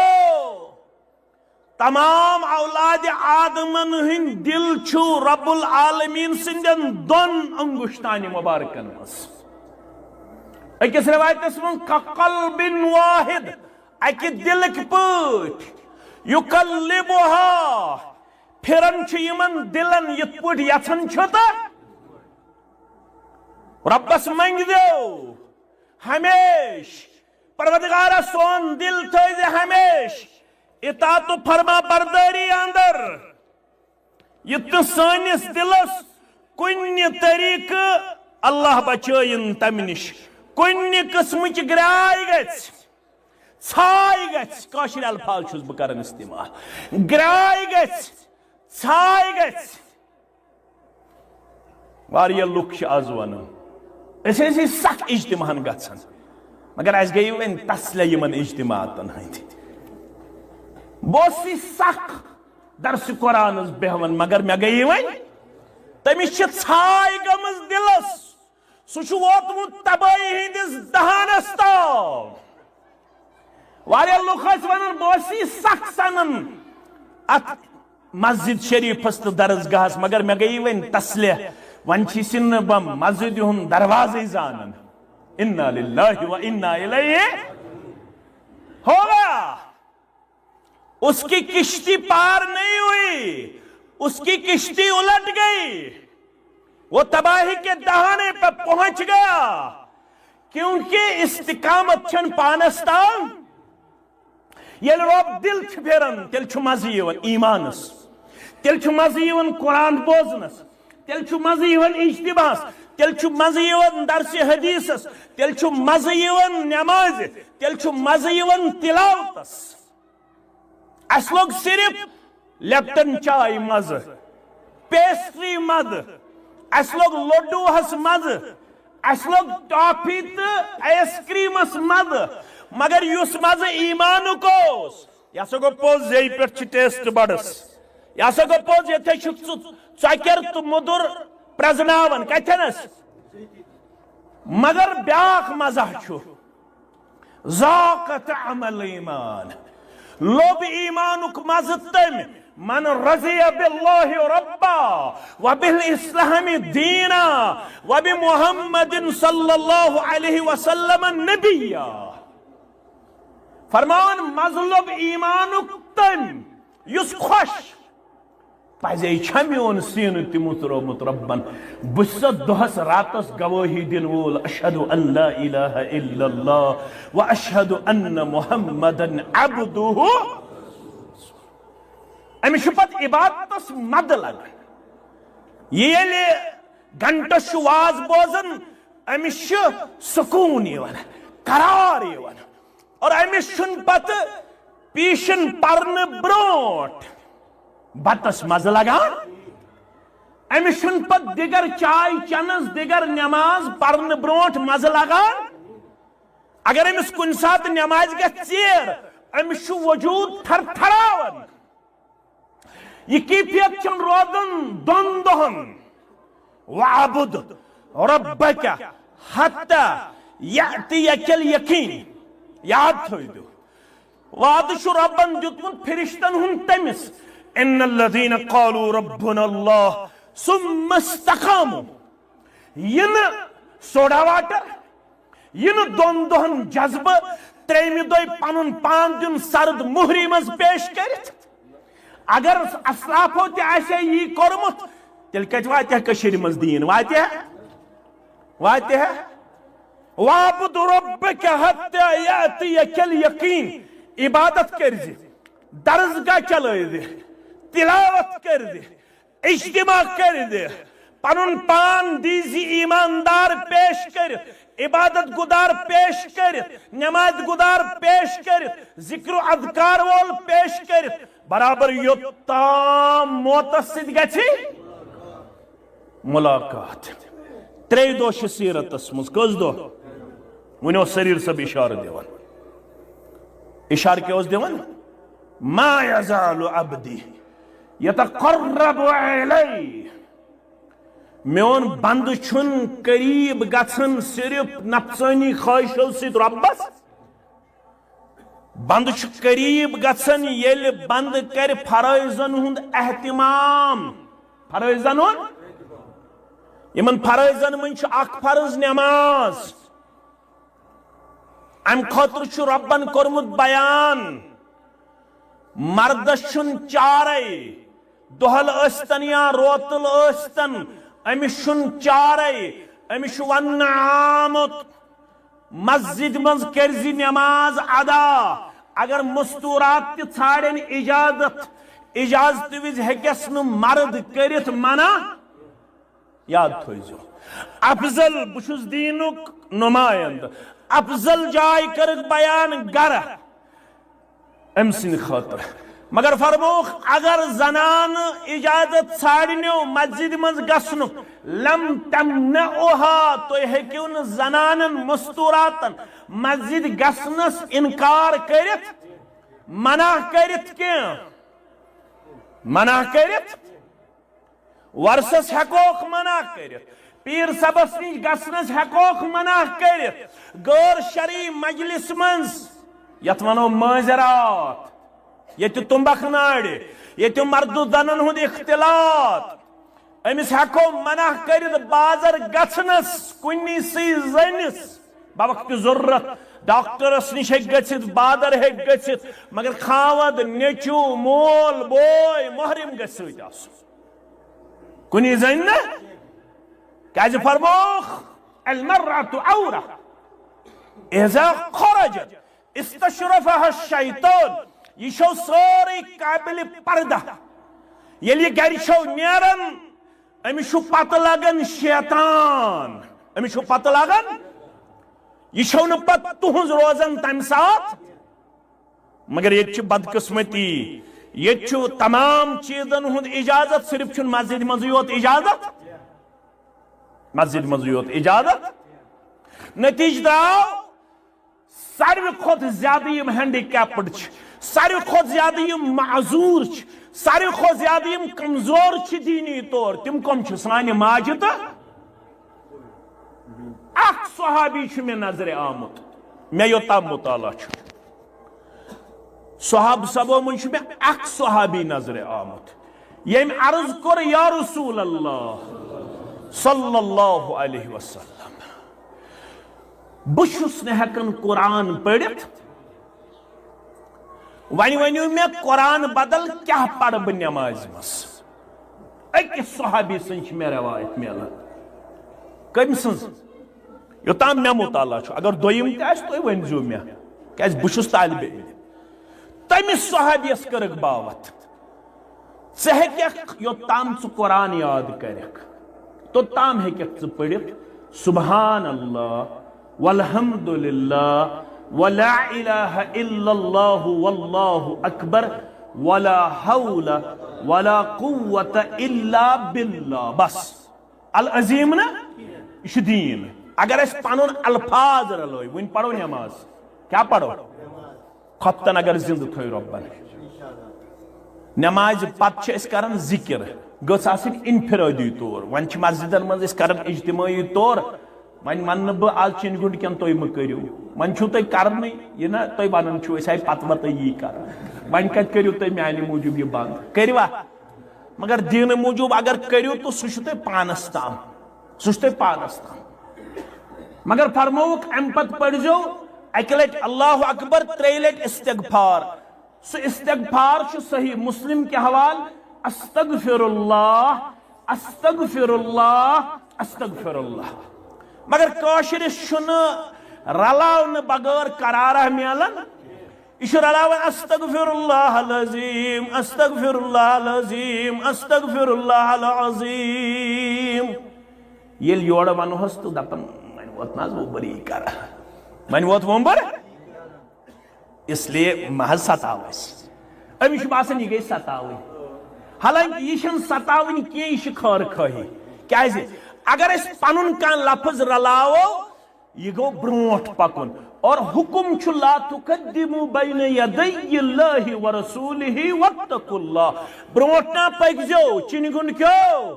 تمام اولاد آدمن ہند دل چھو رب العالمین سندن دون انگشتان مبارکن مس اکس روایتس من قلب واحد اکی دلک پوٹ یقلبها پھرن چھ یمن دلن یت پوٹ یژھن چھتا ربس منگ دیو ہمیش پروردگارہ سون دل تھے ہمیش اطاعت و فرما برداری اندر یہ سانس دلس کن طریق اللہ بچائن تم نش کن قسم گرائی گھس ژھائی گھس کاشر الفاظ چھس بہ کران استعمال گرائی گھس ژھائی گھس واریاہ لُکھ آز ونان أسۍ سخ اجتماعن گژھان مگر اس گئی وۄنۍ تسلے یمن اجتماعاتن ہٕنٛدۍ بہٕ سخ درس قرآنس بیہوان مگر مے گئی وۄنۍ تٔمِس چھِ ژھاے گٔمٕژ دلس سُہ چھُ ووتمُت تبٲہی ہٕنٛدِس دہانس تام واریاہ لُکھ ٲسۍ ونان بہٕ سخ سنان اتھ مسجد شریفس تہٕ درسگاہس مگر مے گئی وۄنۍ تسلے ون چھسن بہ مسجد ہند دروازے زانن انا للہ و انا الیہ ہوگا اس کی کشتی پار نہیں ہوئی اس کی کشتی الٹ گئی وہ تباہی کے دہانے پہ پہنچ گیا کیونکہ استقامت چھن پانس تام یل رب دل چھ پھران تیل چھ مزہ یوان ایمانس تیل چھ مزہ یوان قرآن بوزنس تیل چھ مزہ یوان اجتماعس تیل چھ مزہ یوان درس حدیثس تیل چھ مزہ یوان نماز تیل چھ مزہ یوان تلاوتس اس لوگ صرف لیپٹن چائے مزہ پیسٹری مزہ اس لوگ لڈو ہس مزہ اس لوگ ٹافی تو آئس کریمس مزہ مگر یس مزہ ایمانک یہ سا گو پوز یہ پہ ٹیسٹ بڈس یہ سا گو پوز یہ ژکر تو مدر پرزناون کتنس مگر بیاکھ مزہ چھو ذاقت عمل ایمان لوب ایمانک مزہ تم من رضی باللہ ربا وبالاسلام دینا وبمحمد صلی اللہ علیہ وسلم نبیا فرمان مذلب ایمانک تم یس خوش پزے چھا میون سین تموت ربن بس دہس راتس گواہی دن وول اشہد ان لا الہ الا اللہ واشہد ان محمدن عبدہ امس پت عبادتس مد لگان یل گھنٹس واز بوزن امس سکون یوان قرار یوان اور امس چھن پت پیشن پرن برونٹ بتس مزہ لگان امس چھن پت دیگر چائے چنس دیگر نماز پرن برونٹ مزہ لگان اگر امس کن سات نماز گژھِ ژیر امس چھُ وجود تھر تھراون یہ کیفیت چھن روزن دون دہن وعبد ربک حتی یأتیک الیقین یاد تھٲیِو وعدٕ چھُ ربن دیُتمُت فرشتن ہُنٛد تٔمِس ان الذين قالوا ربنا الله ثم استقاموا ین سوڈا واٹر ین دون دہن جذبہ تریمہ دۄہ پنن پان دن سرد مہری مز پیش کرت اگر اسلافو تہ آسے یہ کورمت تیل کت واتہ کشیر مز دین واتہ وعبد ربک حتی یأتیک الیقین عبادت کرزِ درسگاہ چلائزِ تلاوت کر دے اجتماع کر دے پنن پان دیزی ایماندار پیش کر عبادت گدار پیش کر نماز گدار پیش کر ذکر و اذکار وول پیش کر برابر یوتام موتسد گچھی ملاقات ترے دو سیرت اسمز کس دو ونیو سریر سب اشارہ دیوان اشارہ کیا اس دیوان ما یزال عبدی یتقرب علی میون بند چھن قریب گژھن صرف نفسانی خواہشو سۭتۍ رۄبس بند قریب گژھن ییٚلہِ بند کر فرائضن ہند اہتمام فرائضن ہند یمن فرائضن من اخ فرض نماز ام خاطر چھ ربن کورمت بیان مردس چھن چارے دہل ٲستن یا روتل ٲستن امس چھن چارے امس ون آمت مسجد مز کرزی نماز ادا اگر مستورات تہ ژھاڑن اجازت وز ہیکس نہ مرد کرت منع یاد تھوزو افضل بچھس دینک نمائند افضل جائے کرک بیان گر ام سن خاطر مگر فرموخ اگر زنان اجازت ژھاڑنو مسجد مز گسن لم تمنعها تو ہیکون زنانن مستوراتن مسجد گسنس انکار کرت منع کرت کی منع کرت ورسس ہیکوک منع کرت پیر صبس نش گسنس ہیکوک منع کرت غیر شرعی مجلس منز یت ونو ماجرات یہ تمبک ناڑ یہ مرد و زنن ہند اختلاط امس ہیکو منع کرت بازر گھنس کنی سی زنس بوقت ضرورت ڈاکٹرس نش گھت بازر گھت مگر خاوند نیچو مول بوے محرم گھت کنی زن کیاز فرموخ المرأة عورة اذا خرجت استشرفها الشیطان یہ شو سوری قابل پردہ یلی گھر شو نیرن امی شو پتہ لگن شیطان امی شو پتہ لگن یہ شو نہ پت تہنز روزن تم ساتھ مگر یہ چھ بدقسمتی یہ چھ تمام چیزن ہند اجازت صرف چھ مسجد مزیوت اجازت مسجد مزیوت اجازت نتیج دراو ساروی کھوت زیادہ یم ہینڈی کیپڈ ساروی کھوت زیادہ یم معذور ساروی کھوت زیادہ یم کمزور دینی طور تم کم سانہ ماجہ تو اخ صحابی میں نظر آمت میں یوتام مطالعہ صحاب سبو من میں اخ صحابی نظر آمت یم عرض کر یا رسول اللہ صلی اللہ علیہ وسلم بشس نہ ہیکن قرآن پڑھت ونیو میں قرآن بدل کیا پڑھ بہ نماز مس اکس صحابی سن میں روایت ملان کم سن یوتام میں مطالعہ اگر دویم تہ تھی ونزو میں کیاز بشس طالب علم تمس صحابیس کرک باوت ژٕ ہیکھ یوتام ژٕ قرآن یاد کرک توتام ہیکھ ژٕ پڑھت سبحان اللہ والحمد للہ ولا الہ الا اللہ واللہ اکبر ولا حول ولا قوت الا باللہ بس العظیم نا یہ دین اگر اس پانون الفاظ رلوئی ون پڑھو نماز کیا پڑھو خطن اگر زند تھوئی ربن نماز پت اس کرن ذکر گوس آسن انفرادی طور ون چھ مسجدن من اس کرن اجتماعی طور ون من بہ آج چین گنڈ کن تھی مکرو ون چھو تھی کرن یہ نا تھی ونان چھو اس آئی پتہ تھی یہ کر ون کت کرو تھی میانہ موجوب یہ بند کروا مگر دین موجوب اگر کرو تو سہ تھی پانس تام سہ تھی پانس تام مگر فرموک ام پت پڑھو اکہ لٹ اللہ اکبر ترے لٹ استغفار سہ استغفار صحیح مسلم کے حوال استغفر اللہ استغفر اللہ استغفر اللہ مگر کاشرس چھن رلاون بغیر قرارہ ملن یہ رلاون استغفر اللہ العظیم استغفر اللہ العظیم استغفر اللہ العظیم یل یور ونوس تو دپن من ووت نا وبری کر من ووت ومبر اس لیے محض ستاوس امس باسان یہ گئی ستاوی حالانکہ یہ ستاون کی یہ خیر خواہی کیاز اگر اس پنن کان لفظ رلاو یہ گو بروٹ پکن اور حکم چھ لا تقدموا بین یدی اللہ ورسولہ واتقوا اللہ بروٹ نا پکزو چنگن کیو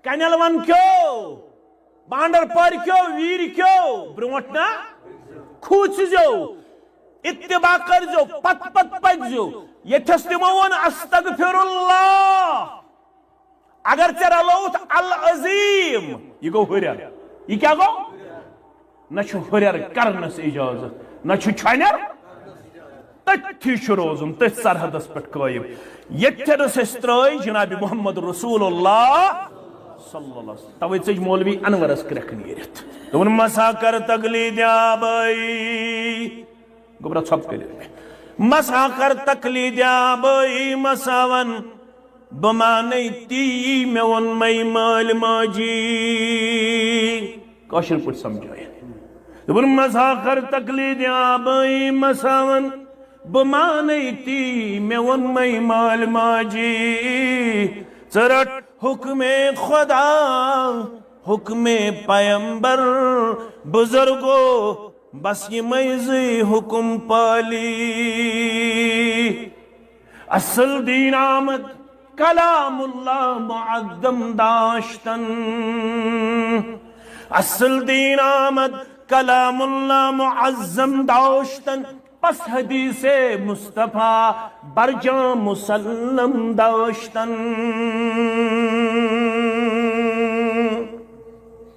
کنل ون کیو بانڈر پر کیو ویر کیو بروٹ نا کھوچزو اتباع کرزو پت پت پکزو یتھس تمو ون استغفر اللہ اگر ژے رلوت العظیم یہ گو ہریر یہ کیا گو نہ ہریر کرنس اجازت نہ چھنر تھی روزن تھی سرحدس پہ قائم یتھنس اس ترائی جناب محمد رسول اللہ صلی اللہ علیہ وسلم توے ژج مولوی انورس کرک نیرت دون مسا کر تقلید آبائی گبرا ژھپ کر مسا کر تقلید آبائی مساون بمانے تی میں ون مئی مال ماجی کاشر پٹ سمجھائے دون مسا کر تقلید آبائی مساون بمانے تی میں ون مئی مال ماجی ژرٹ حکم خدا حکم پیمبر بزرگو بس یہ میزی حکم پالی اصل دین آمد کلام اللہ معظم داشتن اصل دین آمد کلام اللہ معظم داشتن پس حدیث مصطفیٰ برجاں مسلم داشتن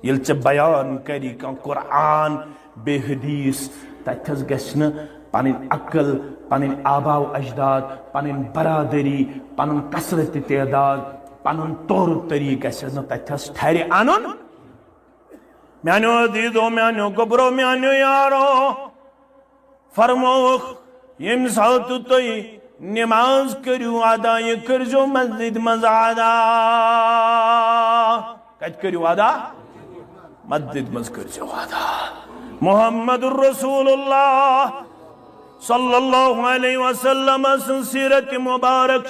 یل ژے بیان کری کان قرآن بے حدیث تتھس گژھِ پن عقل پن آبا و اجداد پن برادری پن کثرت تعداد پن طور طریق گژھِ تتھس ٹھہرِ انن میانو عزیزو میانو گبرو میانو یارو فرموخ یم سات تھی نماز کریو ادا یہ کرزو مسجد مز ادا کت کریو ادا مسجد مز کرزو ادا محمد الرسول اللہ صلی اللہ علیہ وسلم سن سیرت مبارک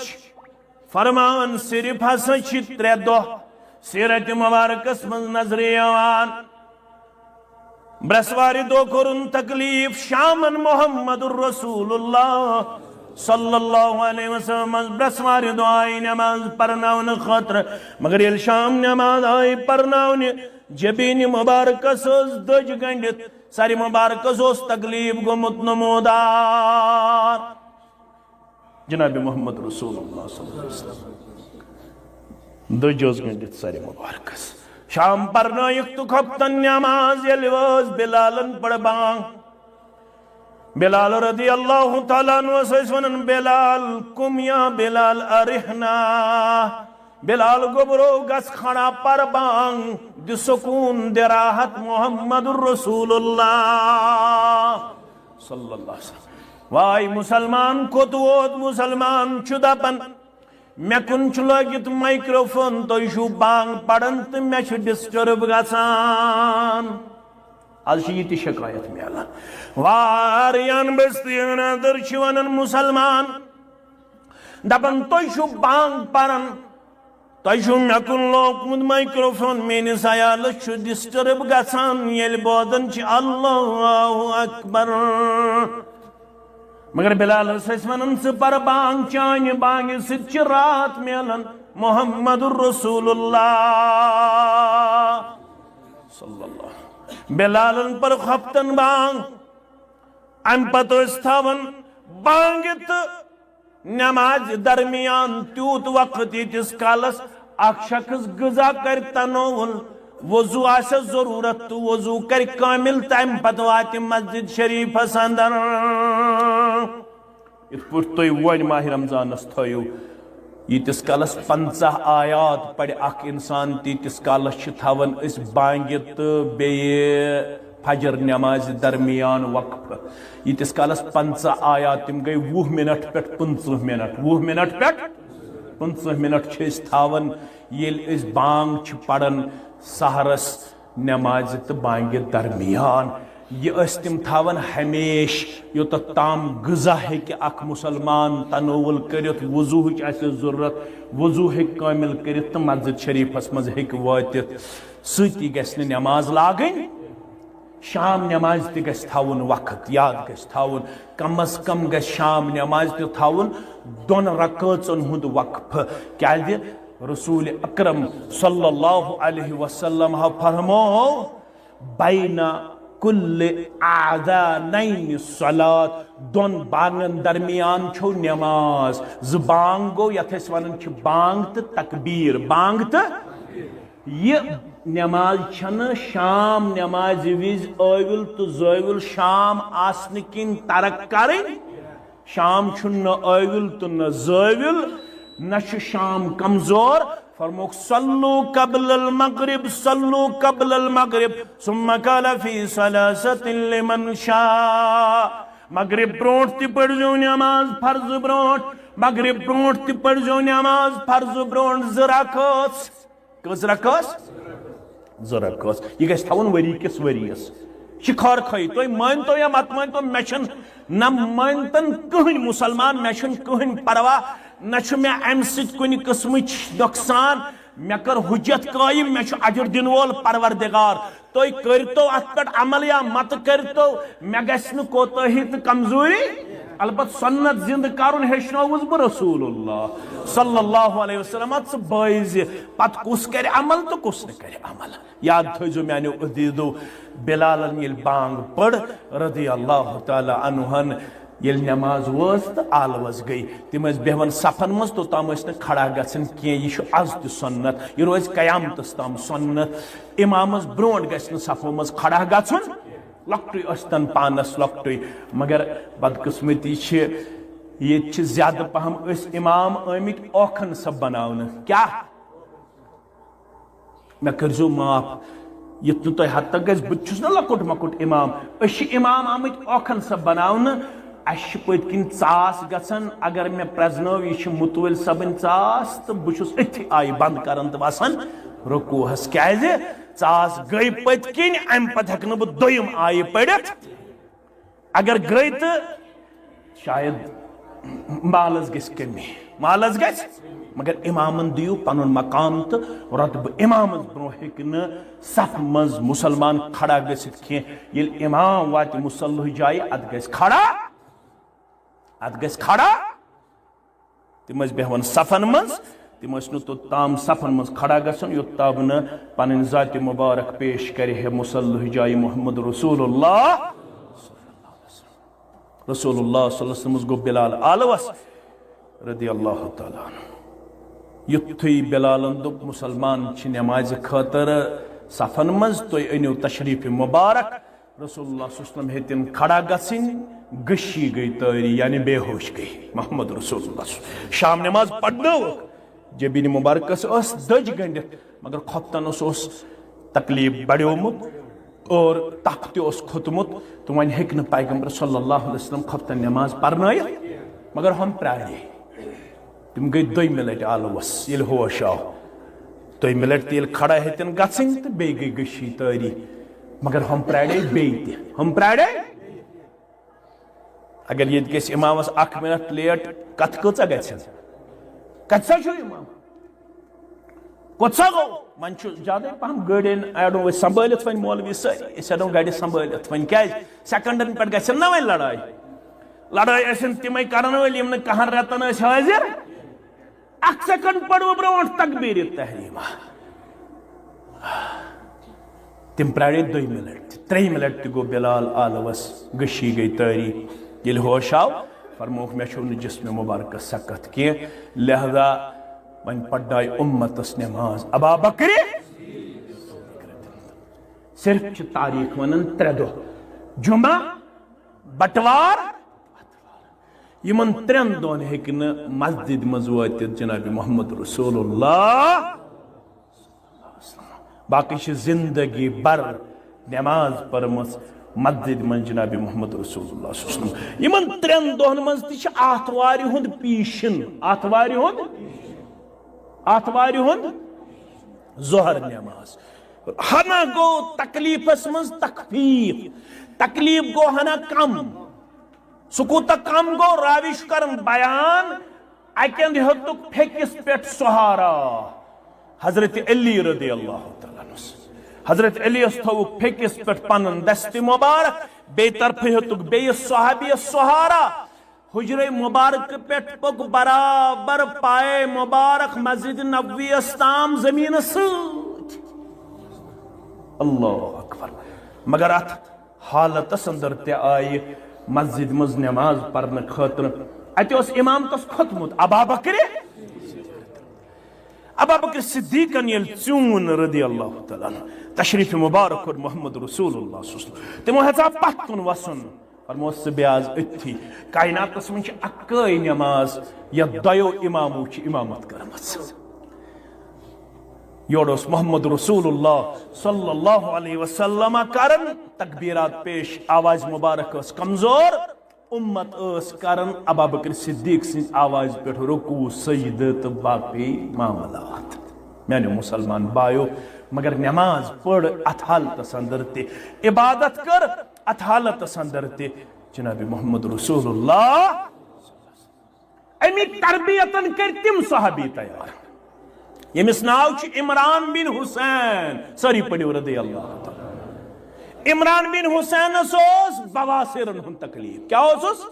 فرمان صرف ہسا ترے دہ سیرت مبارکس من نظر یوان برسواری دو کرن تکلیف شامن محمد الرسول اللہ صلی اللہ علیہ وسلم برسواری دو آئی نماز پرناون خطر مگر یل شام نماز آئی پرناون جبین مبارکس دج گنڈت ساری مبارکس تکلیف گمت نمودار جناب محمد رسول اللہ صلی اللہ علیہ وسلم دج گنڈت ساری مبارکس شام پرنائک تو کھپتن نماز یلواز بلالن پڑ بانگ بلال رضی اللہ تعالیٰ عنہ سیسونن بلال کم یا بلال ارحنا بلال گبرو گس کھڑا پر بانگ دی سکون دی راحت محمد الرسول اللہ صلی اللہ علیہ وسلم وائی مسلمان کتوود مسلمان چودہ پن میں کنچ لگت مائکروفون تو شو بانگ پڑن تو میں چھ ڈسٹرب گسان آج یہ شکایت میلا واریان بستیان درچوانن مسلمان دپن تو شو بانگ پڑن تو شو میں کن لوگ مائکروفون میں نے سیال چھ ڈسٹرب گسان یل بودن چھ اللہ اکبر مگر بلال سسمنن سے پر بانگ چانہ بانگ سچ رات میلن محمد الرسول اللہ صلی اللہ بلالن پر خفتن بانگ ام پتو استاون بانگت نماز درمیان تیوت وقت تس کالس اخ شخص غذا کر تنول وضو آسا ضرورت تو وضو کر کامل تائم پتوات مسجد شریف اندر ات پوٹ تو ون ماہ رمضان تھو یتس کالس 50 آیات پڑھ اخ انسان تیتس کالس تھاون اس بانگت بیہ فجر نماز درمیان وقف یتس کالس 50 آیات تم گئی 20 منٹ پہ 15 منٹ 20 منٹ پہ 15 منٹ تھاون یل اس بانگ پڑھن سہرس نماز تو بانگ درمیان یہ تم تھاون ہمیش یوت تام غذا ہیکہ اخ مسلمان تناول کرت وضو ضرورت وضو ہیک کامل کرت تو مسجد شریفس مز ہیک واتت ستی گژھِ نہٕ نماز لاگن شام نماز تہ گژھِ تھاون وقت یاد گژھِ تھاون کم از کم گژھِ شام نماز تہ تھاون 2 رکعژن ہند وقف کیازِ رسول اکرم صلی اللہ علیہ وسلم فرمو بین کل آذانین صلاة دون بانگن درمیان چھو نماز ز بانگ گو یتھ اس ونن چھ بانگ تو تکبیر بانگ تو یہ نماز چھن شام نماز وز اویل تو زویل شام آسن کن ترک کریں شام چھن اویل تو نہ زویل نہ شام کمزور فرموک صلو قبل المغرب صلو قبل المغرب ثم قال فی ثلاثة لمن شاء مغرب برونٹ تی پڑھ جو نماز فرض برونٹ مغرب برونٹ تی پڑھ جو نماز فرض برونٹ زرکوس کس رکوس زرکوس یہ گیس تھاون وری کس وریس شکار کھائی تو مان تو یا مت مان تو میشن نہ مانتن کہن مسلمان میشن کہن پروا نہ چھ میں ام سچ کنی قسمچ نقصان میں کر حجت قائم میں چھ اجر دن وول پروردگار تو کرتو ات پٹ عمل یا مت کرتو میں گژھن کوتاہی تہ کمزوری البت سنت زند کرن ہیچنوس بہ رسول اللہ صلی اللہ علیہ وسلم ات بائز پت کس کر عمل تو کس نہ کر عمل یاد تھو میانو عزیزو بلالن یل بانگ پڑ رضی اللہ تعالی عنہن یل نماز وز تو آلوز گئی تم بہون صفن مز تو تام کھڑا گھن کی یہ آز تہ سنت یہ روز قیامتس تام سنت امامس برونٹ گھن صفو مز کھڑا گھن لکٹے استن پانس لکٹے مگر بدقسمتی یہ زیادہ پہم اس امام آمت اوکھن سب بناون کیا میں کرزو معاف یہ تہ حد تک گھس بہت نا لکٹ مکٹ امام اس امام آمت اوکھن سب بناون اس پت کن ژاس گژھن اگر میں پرزنو یہ متول صبن ژاس تو بہت اتھی آئی بند کرن تو وسان رکوہس کیازِ ژاس گئی پت کن ام پتہ ہیکہ بہ دویم آئی پڑھت اگر گئی تو شاید مالس گژھِ کمی مالس گژھِ مگر امامن دیو پنن مقام تو رتبہ امامس برو ہیکہ صف مز مسلمان کھڑا گژھت کی یل امام وات مصلح جائے ات گژھِ کھڑا تم بہون صفن مز تم تو تام صفن مز کھڑا گھن یوتاب نا پن ذات مبارک پیش کرے مصلح جائے محمد رسول اللہ صلی اللہ علیہ وسلم گو بلال آلوس رضی اللہ تعالی عنہ یتھی بلالن دپ مسلمان چھ نماز خاطر صفن مز تو انیو تشریف مبارک رسول اللہ صلی اللہ علیہ وسلم ہیتن کھڑا گھن گشی گئی تاری یعنی بے ہوش گئی محمد رسول اللہ شام نماز پڑھنو جبین مبارکس اس دج گنڈت مگر خطن اس تکلیف بڑیومت اور تخت اس کھتمت تو ون ہیکن پیغمبر صلی اللہ علیہ وسلم خطن نماز پرنائت مگر ہم پرارے تم گئی دوی ملٹ آلوس یل ہوش آو دوی ملٹ تیل کھڑا ہیتن گھن تو بے گئی گشی تاری مگر ہم پرارے بیتی ہم پرارے اگر یہ گیس امامس 1 منٹ لیٹ کت کچا گھن کتسا چھو امام کتسا گو من چھو زیادہ پہم گاڑین ایڈو سنبھالت ون مولوی ساری اس ایڈو گاڑی سنبھالت ون کیا سیکنڈن پر گھن نا ون لڑائی ایسن تمہیں کرن والی ہم نے کہاں رہتا اس حاضر 1 سیکنڈ پڑو برونٹ تکبیر تحریمہ تم پرارے 2 منٹ 3 منٹ گو بلال آلوس گشی گئی تاری یل ہوش آو فرموک میں چھو جسم مبارک سکت کی لہذا من پڑھائی امتس نماز ابا بکری صرف چھ تاریخ ونن 3 دو جمعہ بٹوار یمن 3 دون ہیکن مسجد مزوات جناب محمد رسول اللہ باقی چھ زندگی بر نماز پرمس مسجد من جناب محمد رسول اللہ صلی اللہ علیہ وسلم یمن 3 دون مز تہ آتواری ہند پیشن آتواری ہند ظہر نماز ہنا گو تکلیفس مز تخفیف تکلیف گو ہنا کم سکوت کم گو راوش کرم بیان اکند ہتک پھیکس پیٹ سہارا حضرت علی رضی اللہ تعالیٰ حضرت علی استھو پھیکس پیٹ پنن دست مبارک بے طرف ہتک بے صحابی سہارا حجر مبارک پیٹ پک برابر پائے مبارک مسجد نبوی استام زمین سوت اللہ اکبر مگر ات حالت اندر تے آئی مسجد مز نماز پڑھنے خاطر اتہ اس امام تس کھوتمت ابا بکر صدیقن یل چون رضی اللہ تعالیٰ تشریف مبارک اور محمد رسول اللہ صلی اللہ علیہ وسلم تمو ہزا پت کن وسن اور موس بیاز اتھی کائنات اس منچ اکائی نماز یا دیو امامو چی امامت کرمت یوڑوس محمد رسول اللہ صلی اللہ علیہ وسلم کرن تکبیرات پیش آواز مبارک اس کمزور امت اس کرن ابا بکر صدیق سن آواز پیٹھ رکو سجدت باقی معاملات میانے مسلمان بایو مگر نماز پڑھ ات حالت اندر تے عبادت کر ات حالت اندر تے جناب محمد رسول اللہ امی تربیتن کر تم صحابی تیار یمس ناو چھ عمران بن حسین ساری پڑھو رضی اللہ تعالی عمران بن حسین اس بواسرن ہن تکلیف کیا اس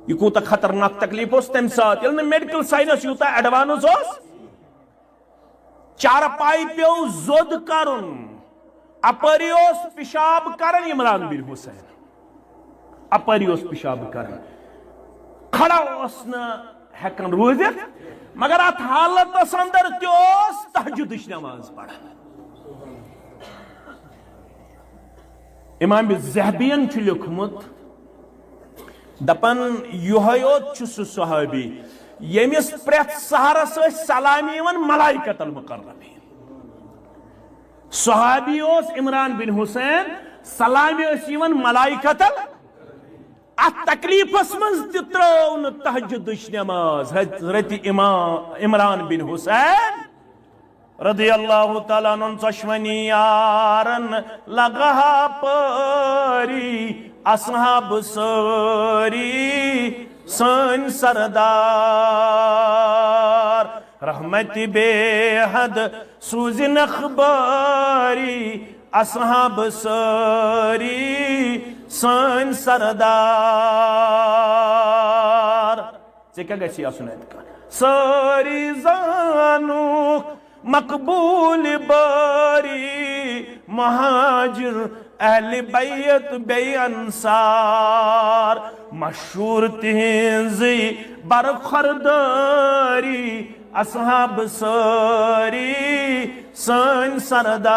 یہ کوتا خطرناک تکلیف اس تم ساتھ یل میڈیکل سائنس یوتا ایڈوانس اس چار پائی پیو زود کرن اپریوس پیشاب کرن عمران بن حسین اپریوس پیشاب کرن کھڑا اسنا ہیکن روزت مگر ات حالت اندر تیوس تہجدش نماز پڑھن امام زہبین چھ لکھمت دپن یوہیوت چھ سو صحابی یمس پریت سہرس سلامی ون ملائکت المقربین صحابی اس عمران بن حسین سلامی اس یون ملائکت ات تکلیف اسمنز تترون تہجدش نماز حضرت عمران بن حسین رضی اللہ تعالیٰ عنہ چشمنی یارن لگہا پری اصحاب سری سن سردار رحمت بے حد سوزن اخباری اصحاب سری سن سردار کیا گیسی آسنیت کا سری زانوک مقبول باری مہاجر اہل بیت بے انصار مشہور تہنزی برخورداری اصحاب ساری سن سردار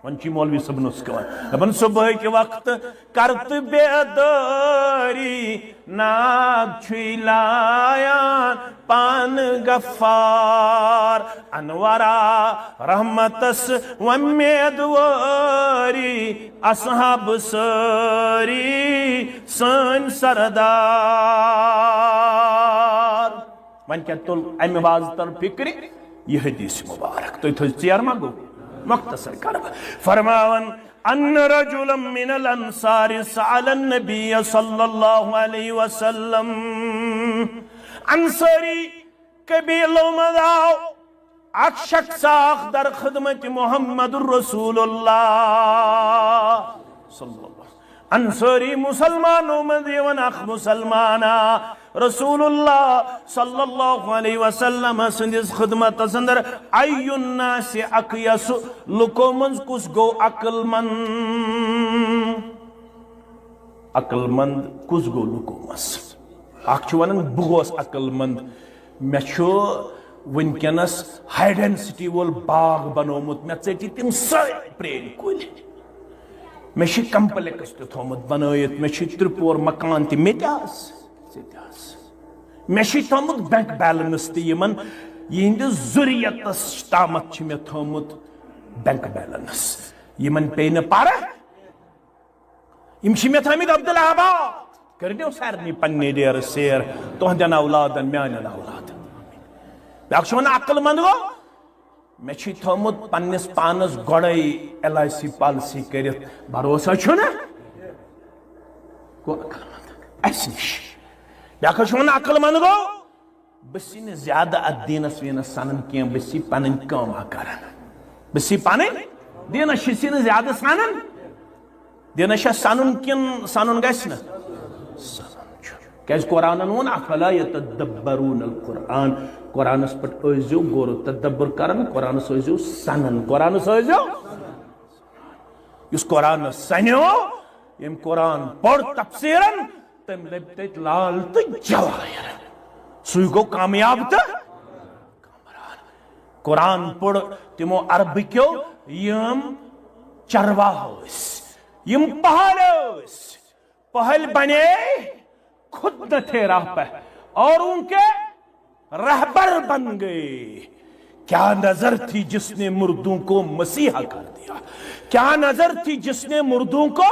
ونچی مولوی صاحب نسکوان دبن صبح کے وقت کرت بیداری ناگ چھوئی لایان پان غفار انورا رحمتس ومیدواری اصحاب سری سن سردار ون کیا تل امی باز تر فکری یہ حدیث مبارک تو اتھو چیر مگو مختصر کرب فرماون ان رجلا من الانصار سأل النبی صلی اللہ علیہ وسلم انصاری قبیلو مداو اک شخص آخ در خدمت محمد رسول اللہ صلی اللہ علیہ وسلم انصاری مسلمانوں مدیون اخ مسلمانا رسول اللہ صلی اللہ علیہ وسلم سندس خدمت سندر ای الناس اقیس لکو منز کس گو عقل مند کس گو لکو منز اکچوانن بغوس عقل مند میں چھو ونکنس ہائی ڈینسٹی وول باغ بنومت میں ژٹی تم ساری پرین کُلۍ میں چھ کمپلیکس تہ تھومت بنائت میں چھ ترپور مکان تہ متیاس میں چھ تھومت بینک بیلنس تہ یمن یہند ضروریتس تامت چھ میں تھومت بینک بیلنس یمن پے نہ پارہ یم چھ میں تھامت عبدالآباد کرنیو سارنی پننی ڈیر سیر تہندین اولادن میانین اولادن بیاکھ چھ ونان عقل مند گو میں چھ تھومت پننس پانس گوڑائی LIC پالسی کرت بھروسہ چھنا گو عقل مند اس نش بیاکھ چھ ونان عقل مند گو بسی نہ زیادہ ادینس وینس سنن کیم بسی پنن کام کرن بسی پنن دینس چھ نہ زیادہ سنن دینس چھ سنن کن سنن گژھِ نہ کیاز قرآن وون افلا یتدبرون القرآن قرآنس پٹ ٲسۍزیو غور و تدبر کران قرآنس ٲسۍزیو سنان قرآنس ٲسۍزیو یُس قرآن سنیو یم قرآن پوٚر تفسیرن تم لب تت لال تو جواہر سُے گوٚو کامیاب تہٕ قرآن پوٚر تمو عربکیو یم چرواہ ٲسۍ یم پہاڑ ٲسۍ پہل بنے خود نہ تھے راہ پہ اور ان کے رہبر بن گئے کیا نظر تھی جس نے مردوں کو مسیحا کر دیا کیا نظر تھی جس نے مردوں کو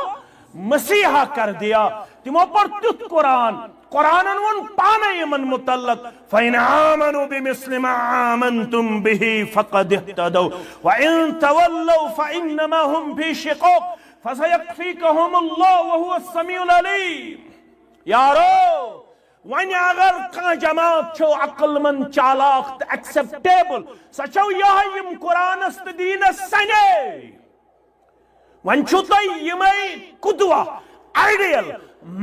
مسیحا کر دیا تمو پر تیت قرآن قرآن ون پانے یمن متعلق فَإِنْ آمَنُوا بِمِثْلِ مَا آمَنْتُمْ بِهِ فَقَدْ اهْتَدَوْا وَإِنْ تَوَلَّوْا فَإِنَّمَا هُمْ فِي شِقَاقٍ فَسَيَكْفِيكَهُمُ اللَّهُ وَهُوَ السَّمِيعُ الْعَلِيمُ یارو ون اگر کان جماعت چھو عقل من چالاک ایکسپٹیبل سا چھو یہ یم قرآن است دین سنے ون چھو تو یمئی قدوہ آئیڈیل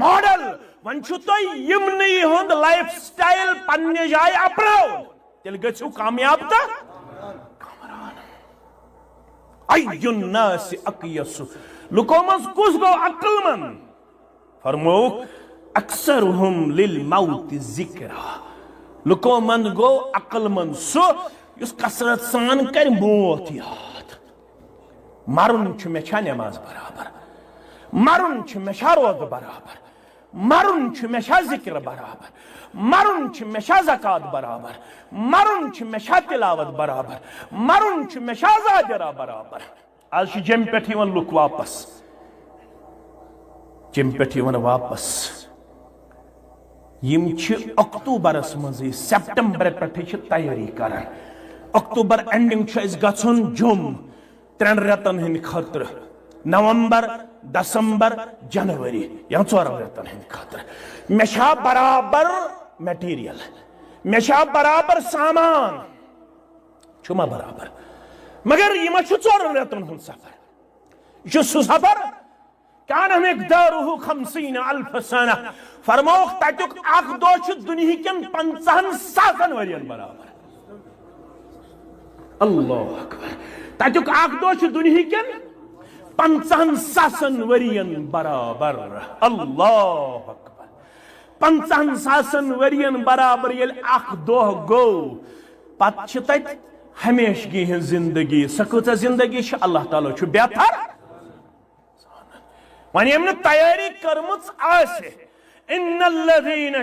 ماڈل ون چھو تو یمنی ہند لائف سٹائل پننے جائے اپناو تیل گچھو کامیاب تا کامران ای الناس اقیس لکومز کس گو عقل من فرمو اکثرهم للموت ذکرہ لکومن گو عقل من سو یس کسرت سان کر موت یاد مرن چھ میں چھا نماز برابر مرن چھ میں چھا روز برابر مرن چھ میں چھا ذکر برابر مرن چھ میں چھا زکاة برابر مرن چھ میں چھا تلاوت برابر مرن چھ میں چھا زاجرہ برابر آج چھ جم پیٹھی ون لک واپس جم پیٹھی ون واپس یم چھ اکتوبرس مزی سپٹمبر پیٹھی چھ تیاری کرن اکتوبر اینڈنگ چھ اس گھن جم 3 رتن ہند خطر نومبر دسمبر جنوری یا 4 رتن ہند خطر مشا برابر میٹیریل مشا برابر سامان چھما برابر مگر یہ چھ 4 رتن ہند سفر یہ سو سفر کان مقدارہ 50,000 سنہ فرموخ تاتیک اخ دو چھ دنیا کن 50,000 ورین برابر اللہ اکبر تاتیک اخ دو چھ دنیا کن 50,000 ورین برابر اللہ اکبر 50,000 ورین برابر یل اخ دو گو پت چھ تت ہمیشگی ہن زندگی سکوتا زندگی چھ اللہ تعالی چھ بہتر ون یم تیاری کرمت آسے ان الذین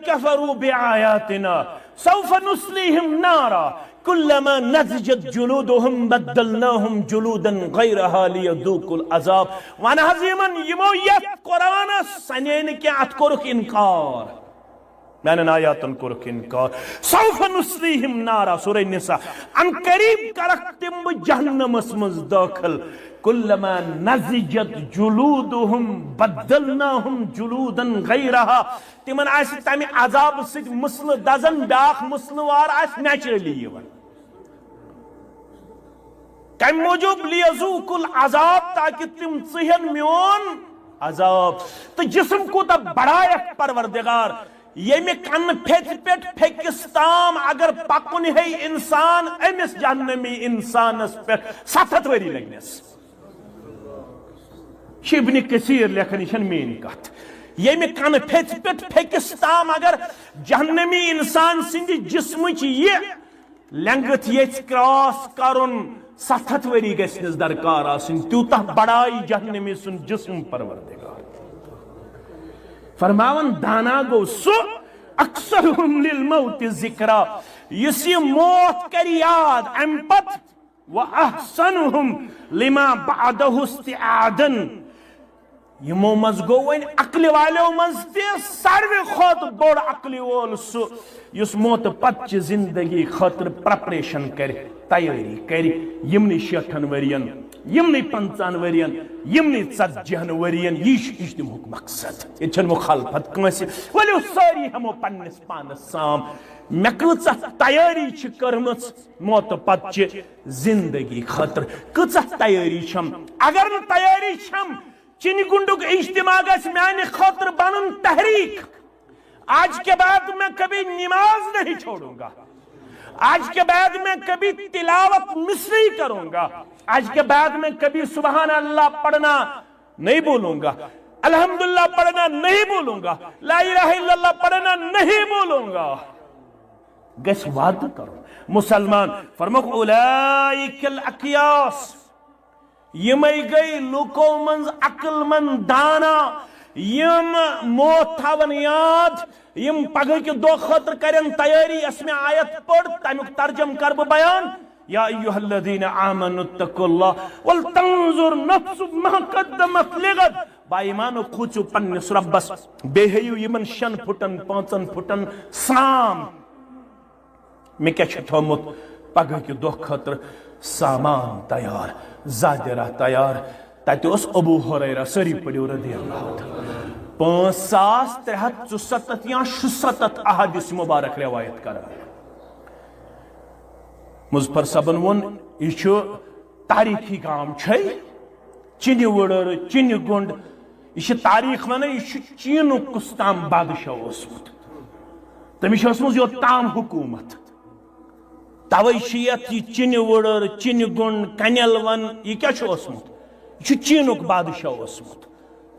کفروا بآیاتنا سوف نصلیہم نارا کلما نضجت جلودہم بدلناہم جلودا غیرہا لیذوقوا العذاب ون حضیمن یمو یت قرآن سنین کے ات کورک انکار میں آیاتن کورک انکار سوف نصلیہم نارا سورہ نساء ان قریب کرک تم جہنم اسمز داخل کلما نضجت جلودہم بدلناہم جلودا غیرہا تمن آسی تمی عذاب سید مسل دزن بیاخ مسلوار آس نیچرلی یون کم موجود لیذوقوا العذاب تاکہ تم ژہن میون عذاب تو جسم کو تا بڑھائے پروردگار یمی کن پھیت پیٹ پھیکستام اگر پکن ہے انسان امس جہنمی انسانس پیٹ 7 وری لگنس ابن کثیر لکھن چھن مین کت یمی کن پھیت پیٹ پھیکستام اگر جہنمی انسان سند جسم یہ لنگت یہ کراس کرن 7 وری گسنس درکار آسن تیوتہ بڑائی جہنمی سن جسم پروردگار فرماون دانا گو سو اکثرهم للموت ذکرہ یسی موت کر یاد امپت و احسنهم لما بعده استعادن یمو مز گو ون عقل والو مز تہ ساروی کھوت بوڑ عقل وول سہ یس موت پتہ چہ زندگی خاطر پریپریشن کر تیاری کر یمنی 60 ورین یمنی 50 ورین یمنی 40 ورین یہ دمک مقصد یہ چھن مخالفت کنس ولو ساری ہمو پنس پانس سام مے کۭژاہ تیاری چھ کرمژ موت پتہ چہ زندگی خاطر کۭژاہ تیاری چھم اگر نہ تیاری چھم چنی گنڈک اجتماع گژھِ میانہ خاطر بنن تحریک آج کے بعد میں کبھی نماز نہیں چھوڑوں گا آج کے بعد میں کبھی تلاوت مس نہیں کروں گا آج کے بعد میں کبھی سبحان اللہ پڑھنا نہیں بولوں گا الحمدللہ پڑھنا نہیں بولوں گا لا الہ الا اللہ پڑھنا نہیں بولوں گا گس وعدہ کرو مسلمان فرموک اولئک الاکیاس یمے گئی لوکو منز عقل مند دانا یم موت تھاون یاد یم پگہ کے دو خاطر کرن تیاری اس میں آیت پڑھ تمیک ترجم کر بیان یا ایھا الذین آمنوا اتقوا اللہ ولتنظر نفس ما قدمت لغد با ایمانو کھوچو پنس ربس بے ہیو یمن 6 پھٹن 5 پھٹن سام میں کیا چھ تھومت پگہ کے دو خاطر سامان تیار زادرہ تیار تاتی اس ابو حریرہ سری پڑیو رضی اللہ تعالی 5367 یا 67 احادیث مبارک روایت کر مظفر صبن ون یہ تاریخی گام چھے چینی وڑر چینی گنڈ یہ تاریخ ون یہ چینو کستام بادشاہ اسمت تمیش اسمت یہ تام حکومت توئی شیعت یہ چینی وڑر چینی گنڈ کنیل ون یہ کیا چھو اسمت یہ چینک بادشاہ اسمت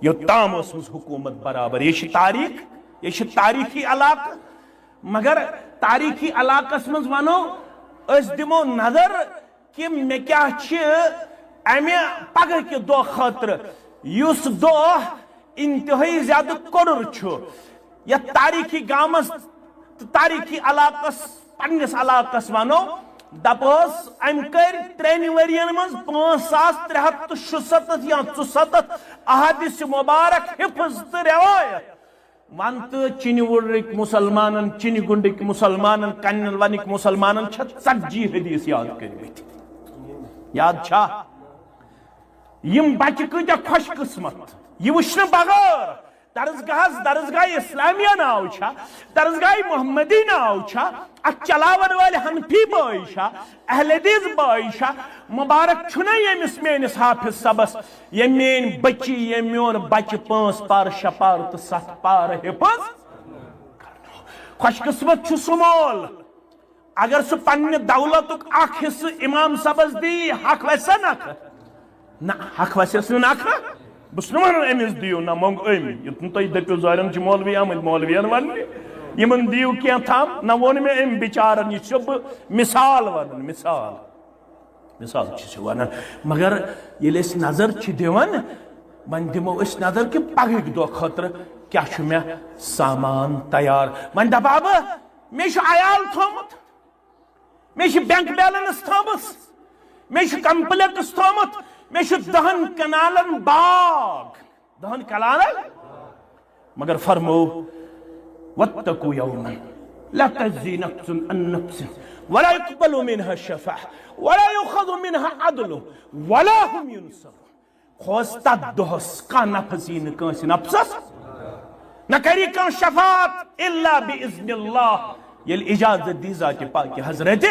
یہ تام اسمت حکومت برابر یہ تاریخ یہ تاریخی علاقہ مگر تاریخی علاقہ اسمت ونو اس دمو نظر کہ میں کیا امی پگہ کے دو خاطر اس دو انتہائی زیادہ کڑر چھو یا تاریخی گامس تاریخی علاقہ پنس علاقہ ونو دپس ام کر 3 ورین مز 5367 یا 67 احادیث مبارک حفظ تو روایت ون تو چینی وڑرک مسلمانن چینی گنڈک مسلمانن کنن ونک مسلمانن 40 حدیث یاد کرمت یاد چھا یم بچہ کتیا خوش قسمت یہ وچھنے بغیر درسگاہ اسلامیہ ناو چھا درسگاہ محمدی ناو چھا چلاون والے حنفی بائی چھا اہل حدیث بائی چھا مبارک چھنا یمس میانس حافظ صبس یم میان بچی یم میون بچہ 5 پار 6 پار تو 7 پار حفظ خوش قسمت چھ سمول اگر سہ پنہ دولتک اخ حصہ امام صبس دی حق ویسا نکھ نہ حق ویسس نکھ بس نا امس دیو نہ منگ امی یتن تھی دپو زارن چھ مولوی آمد مولوین ون یمن دیو کیا تھام نہ ون میں ام بچارن یہ چھ مثال ون مثال چھ ون مگر یل اس نظر چھ دیوان من دمو اس نظر کہ پگہ دو خاطر کیا چھ میں سامان تیار من دپاب میں چھ عیال تھومت میں چھ بینک بیلنس تھومس میں چھ کمپلیکس تھومت میں چھ 10 کنالن باغ 10 کنالن مگر فرمو واتقوا يوما لا تجزي نفس عن نفس ولا يقبل منها شفاعة ولا يؤخذ منها عدل ولا هم ينصرون خوستا دہس کان نفسین کانس نفسس نہ کری کان شفاعت الا باذن اللہ یل اجازت دی ذات پاک حضرت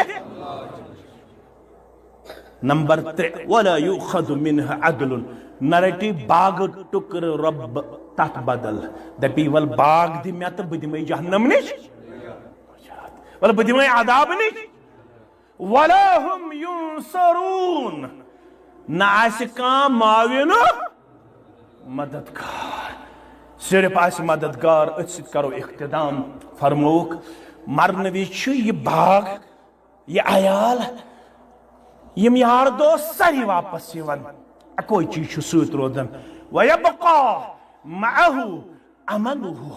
نمبر 3 ولا يؤخذ منها عدل نرٹی باغ ٹکر رب تات بدل دپی ول باغ دی میں تو بدمے جہنم نش ول بدمے عذاب نش ولا هم ينصرون نہ آس کان معاون مددگار صرف آس مددگار ات ست کرو اقتدام فرموک مرن وچ یہ باغ یہ عیال یم یار دوست ساری واپس یوان اکوئی چیز سوت رودن وَيَبْقَى مَعَهُ عَمَلُهُ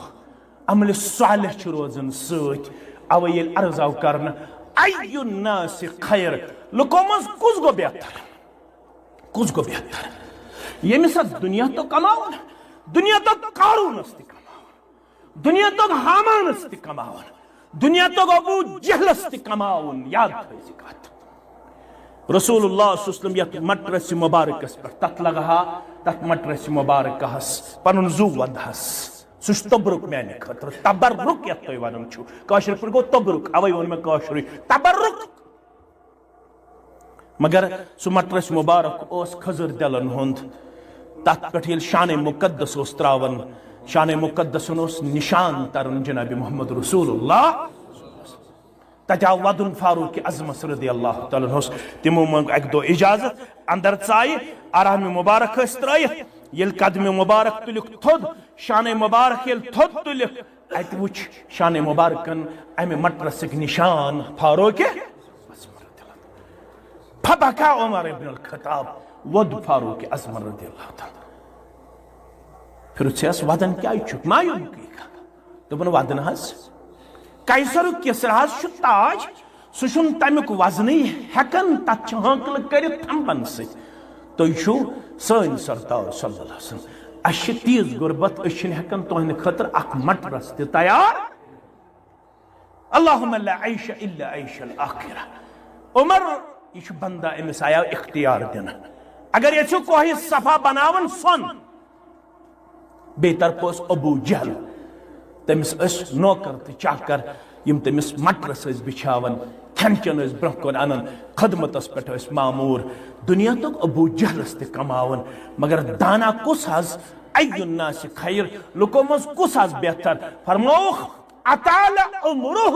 عمل صالح چھ روزن سوت اویل ارزاو کرنا ایو الناس خیر لکو مز کس گو بہتر یمی سا دنیا تو کماؤن دنیا تو قارونس تہ کماون، دنیا تو حامانس تہ کماون، دنیا تو ابو جہلس تہ کماون. یاد تھٲیزِ کتھ. رسول اللہ صلی اللہ علیہ وسلم یت مٹرس مبارکس پر تت لگہا تت مٹرس مبارکہس پنن زو ودہس سہ تبرک میانہ خاطر تبرک یت تُہۍ ونان چھو کاشر پٲٹھۍ گوٚو تبرک اوے ووٚن مےٚ کاشرٕے تبرک. مگر سہ مٹرس مبارک اوس خضر دلن ہُنٛد تت پٮ۪ٹھ ییٚلہِ شانِ مقدس اوس تراوان شانِ مقدسن اوس نشان تران جناب محمد رسول اللہ تتہِ آو ودُن فاروق اعظمس رضی اللہ تعالیٰ عنہس تمو منگ اکہ دۄہ اجازت اندر ژایہِ آرام مبارک ٲسۍ ترٲیِتھ ییٚلہِ قدمِ مبارک تُلِکھ تھوٚد شانِ مبارک ییٚلہِ تھوٚد تُلِکھ اتہِ وٕچھ شانِ مبارکن امہِ مٹرسٕکۍ نشان فاروق فبکا عمر ابن الخطاب ود فاروق اعظم رضی اللہ تعالیٰ پھر ژےٚ ودن کیٛازِ چھُکھ مایوٗب دوٚپُن ودن حظ قیصرُک کِسرا حظ چھُ تاج سُہ چھُنہٕ تمیُک وزنٕے ہٮ۪کان تتھ چھِ ہٲنکلہٕ کٔرِتھ تھمبن سۭتۍ تُہۍ چھُو سٲنۍ سردار صلی اللہ علیہ وسلم اسہِ چھِ تیٖژ غُربت أسۍ چھِنہٕ ہٮ۪کان تُہنٛدِ خٲطرٕ اکھ مٹرس تہِ تیار. اللہُمَّ لا عیش الا عیش الآخرہ. عمر یہ چھُ بندہ أمِس آیاو اختیار دِنہٕ اگر یژھِو کوہ صفا بناوُن سۄن. بیٚیہِ طرفہٕ اوس ابوٗ جہل تٔمِس ٲسۍ نوکر تہٕ چاکر یِم تٔمِس مٹرس ٲسۍ بِچھاوان کھٮ۪ن چٮ۪ن ٲسۍ برٛونٛہہ کُن انان خدمتس پٮ۪ٹھ ٲسۍ معموٗر. دُنیاہُک ابوٗ جہلس تہِ کماوان مگر دانا کُس حظ اَیُّ الناس خیر لُکو منٛز کُس حظ بہتر فرمووُکھ اطال عمرہ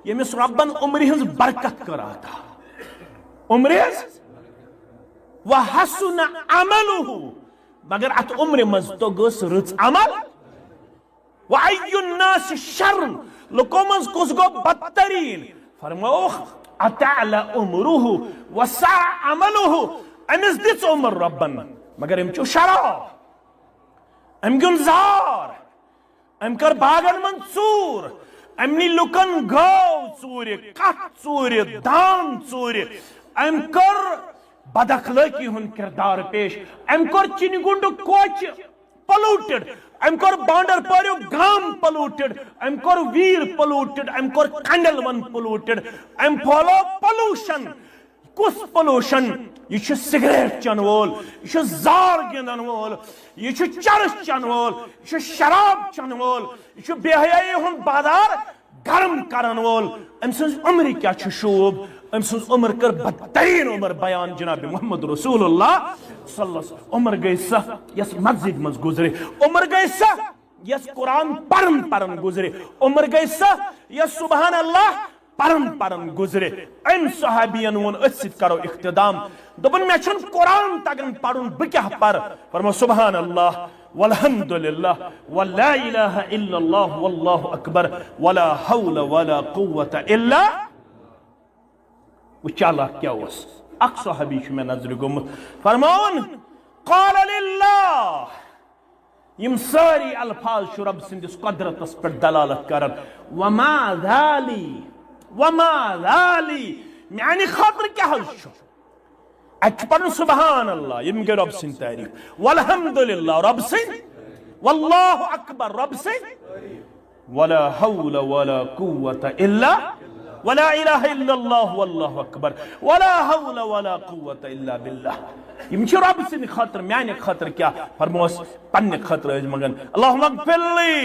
ییٚمِس رۄبن عمرِ ہٕنٛز برکت کٔر عطا عمرِ حظ وحسن عملہ مگر اتھ عمرِ منٛز توٚگُس رٕژ عمل. وَأَيُّ النَّاسِ شَرٌ لُکو منٛز کُس گوٚو بدتریٖن فرمووُکھ اطال عمرہ وسع عملہ أمِس دِژ عمر رۄبن مگر أمۍ چیوٚو شراب أمۍ گیُنٛد زار أمۍ کٔر باغن منٛز ژوٗر أمۍ نی لُکن گٲو ژوٗرِ کتھ ژوٗرِ دان ژوٗرِ أمۍ کٔر بد اخلٲقی ہُنٛد کردار پیش أمۍ کوٚر چِنہِ گُنڈُک کوچہِ پلوٗٹِڈ أمۍ کوٚر بانڈر پوریُک گام پلوٗٹِڈ أمۍ کوٚر ویٖر پلوٗٹِڈ أمۍ کوٚر کنڈلون پلوٗٹِڈ أمۍ پھٲلو پلوٗشن. کُس پلوٗشن یہِ چھُ سگریٹ چٮ۪ن وول یہِ چھُ زار گِنٛدن وول یہِ چھُ چرس چٮ۪ن وول یہِ چھُ شراب چٮ۪ن وول یہِ چھُ بے حیٲیی ہُنٛد بازار گرم کرن وول. أمۍ سٕنٛز عمرِ کیٛاہ چھُ شوٗب أمۍ سٕنٛز عمر کٔر بدتریٖن عمر بیان جناب محمد رسول اللہ صلی اللہ علیہ وسلم. عمر گٔے سۄ یۄس مسجد منٛز گُزرے عمر گٔے سۄ یۄس قرآن پرن گُزرے عمر گٔے سۄ یۄس سبحان اللہ پرن گُزرے. أمۍ صحابین ووٚن أتھۍ سۭتۍ کرو اختتام دوٚپُن مےٚ چھُنہٕ قرآن تگان پرُن بہٕ کیٛاہ پرٕ فرمو سبحان اللہ والحمد للہ ولا الہ الا اللہ واللہ اکبر ولا حول ولا قوة الا. وہ چالاک کیا اوس اکھ صحابی چھُ مےٚ نظرِ گوٚمُت فرماوُن قال للہ یم ساری الفاظ چھُ رب سٕنٛدِس قدرتس پٮ۪ٹھ دلالت کران. وما ذالی میانہِ خٲطرٕ کیٛاہ حظ چھُ اتہِ چھُ پنُن سبحان اللہ یِم گٔے رۄب سٕنٛدۍ تعریٖف والحمد للہ رۄب سٕنٛدۍ واللہ اکبر رۄب سٕنٛدۍ ولا حول ولا قوة الا ولا الہ الا اللہ واللہ اکبر ولا حول ولا قوة الا باللہ. یم چھِ رۄب سٕنٛدِ خٲطرٕ میانہِ خٲطرٕ کیٛاہ فرموس پننہِ خٲطرٕ ٲسۍ منگان اللہُمَّ اغفر لی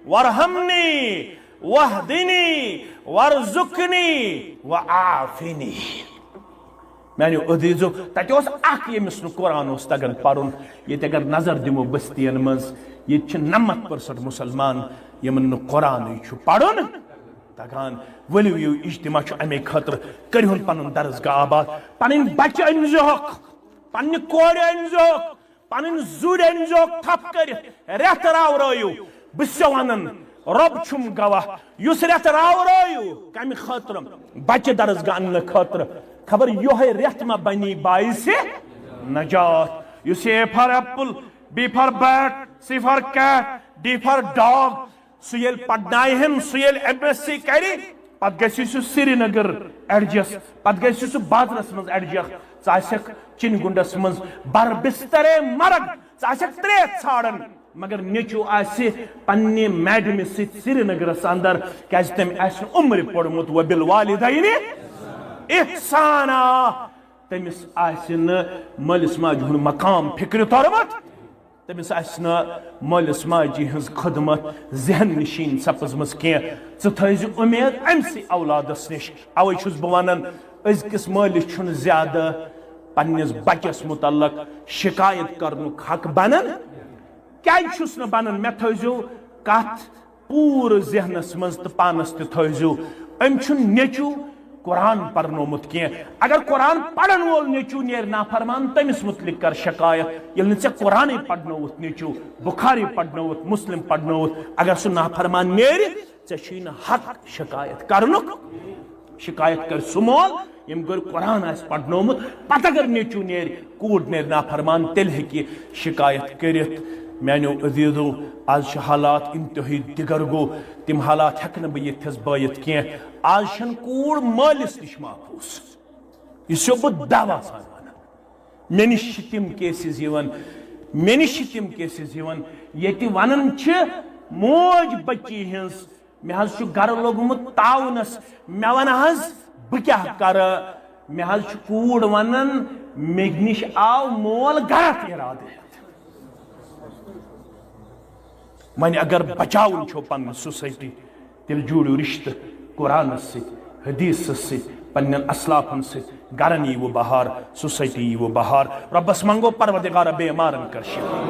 وارحمنی واہدنی وارزقنی وعافنی. میانیو عزیزو تتہِ اوس اکھ ییٚمِس نہٕ قرآن اوس تگان پرُن. ییٚتہِ اگر نظر دِمو بستین منٛز ییٚتہِ چھِ 90% مُسلمان یِمن نہٕ قرآنٕے چھُ پرُن تگان. ؤلِو یِیِو اجتماع چھُ امے خٲطرٕ کٔرۍہُن پنُن درسگاہ آباد پنٕنۍ بچہِ أنۍزِہوکھ پننہِ کورِ أنۍزِہوکھ پنٕنۍ زُرۍ أنۍزِہوکھ تھپھ کٔرِتھ رٮ۪تھ راورٲیِو. بہٕ چھُسو ونان رۄب چھُم گواہ یُس رٮ۪تھ راورٲیِو کمہِ خٲطرٕ بچہِ درسگاہ اننہٕ خٲطرٕ خبر یِہوٚے رٮ۪تھ ما بنی باعثِ نجات. یُس A for apple B for bat C for cat D for dog سُہ ییٚلہِ پرنایہن سُہ ییٚلہِ MSc کرِ پتہٕ گژھِ سُہ سری نگر ایڈجسٹ پتہٕ گژھِ سُہ بازرس منٛز ایڈجسٹ. ژٕ آسکھ چِنہِ گُنڈس منٛز بر بسترے مرگ ژٕ آسکھ ترٛیش ژھانڈان مگر نیچو آسہِ پننہِ میڈمہِ سۭتۍ سرینگرس اندر کیازِ تٔمۍ آسہِ عمر پوٚرمُت وبالوالدین احسانا تٔمِس آسہِ نہٕ مٲلِس ماجہِ ہُنٛد مقام فکرِ توٚرمُت تٔمِس آسہِ نہٕ مٲلِس ماجہِ ہٕنٛز خدمت ذہن نشیٖن سپٕزمٕژ کینٛہہ ژٕ تھٲیزِ اُمید أمسٕے اولادس نِش اوے چھُس بہٕ ونان أزکِس مٲلِس چھُنہٕ زیادٕ پننِس بچس متعلق شکایت کرنُک حق بنان کیازِ چھُس نہٕ بنان مےٚ تھٲیزیو کتھ پوٗرٕ ذہنس منٛز تہٕ پانس تہِ تھٲیزیو أمۍ چھُنہٕ نیٚچوٗ قرآن پرنومُت کینٛہہ اگر قرآن پرن وول نیٚچوٗ نیرِ نافرمان تٔمِس متعلق کر شکایت ییٚلہِ نہٕ ژےٚ قرآنٕے پرنووُتھ نیٚچوٗ بخاری پرنووُتھ مسلم پرنووُتھ اگر سُہ نافرمان نیرِ ژےٚ چھُے نہٕ حق شکایت کرنُک شکایت کر سُہ مول ییٚمۍ گر قرآن آسہِ پرنومُت پتہٕ اگر نیٚچوٗ نیرِ کوٗر نیرِ نافرمان تیٚلہِ ہیٚکہِ شکایت کٔرِتھ میانیو عزیزو آز چھِ حالات انتہٲئی دِگر گوٚو تِم حالات ہٮ۪کہٕ نہٕ بہٕ ییٚتھس بٲیِتھ کینٛہہ آز چھَنہٕ کوٗر مٲلِس نِش محفوٗظ یہِ چھُسو بہٕ دعوا سان ونان مےٚ نِش چھِ تِم کیسِز یِوان مےٚ نِش چھِ تِم کیسِز یِوان ییٚتہِ ونان چھِ موج بچی ہٕنٛز مےٚ حظ چھُ گرٕ لوٚگمُت تاونس مےٚ ون حظ بہٕ کیٛاہ کرٕ مےٚ حظ چھُ کوٗر ونان مےٚ نِش آو مول غلط اِرادٕ ہٮ۪تھ وۄنۍ اگر بچاوُن چھو پنٕنۍ سوسایٹی تیٚلہِ جوٗڑِو رشتہٕ قرآنس سۭتۍ حدیثس سۭتۍ پننٮ۪ن اسلافن سۭتۍ گرن ییٖوٕ بہار سوسایٹی ییٖوٕ بہار رۄبس منگو پروردگارا بیمارن کر شفا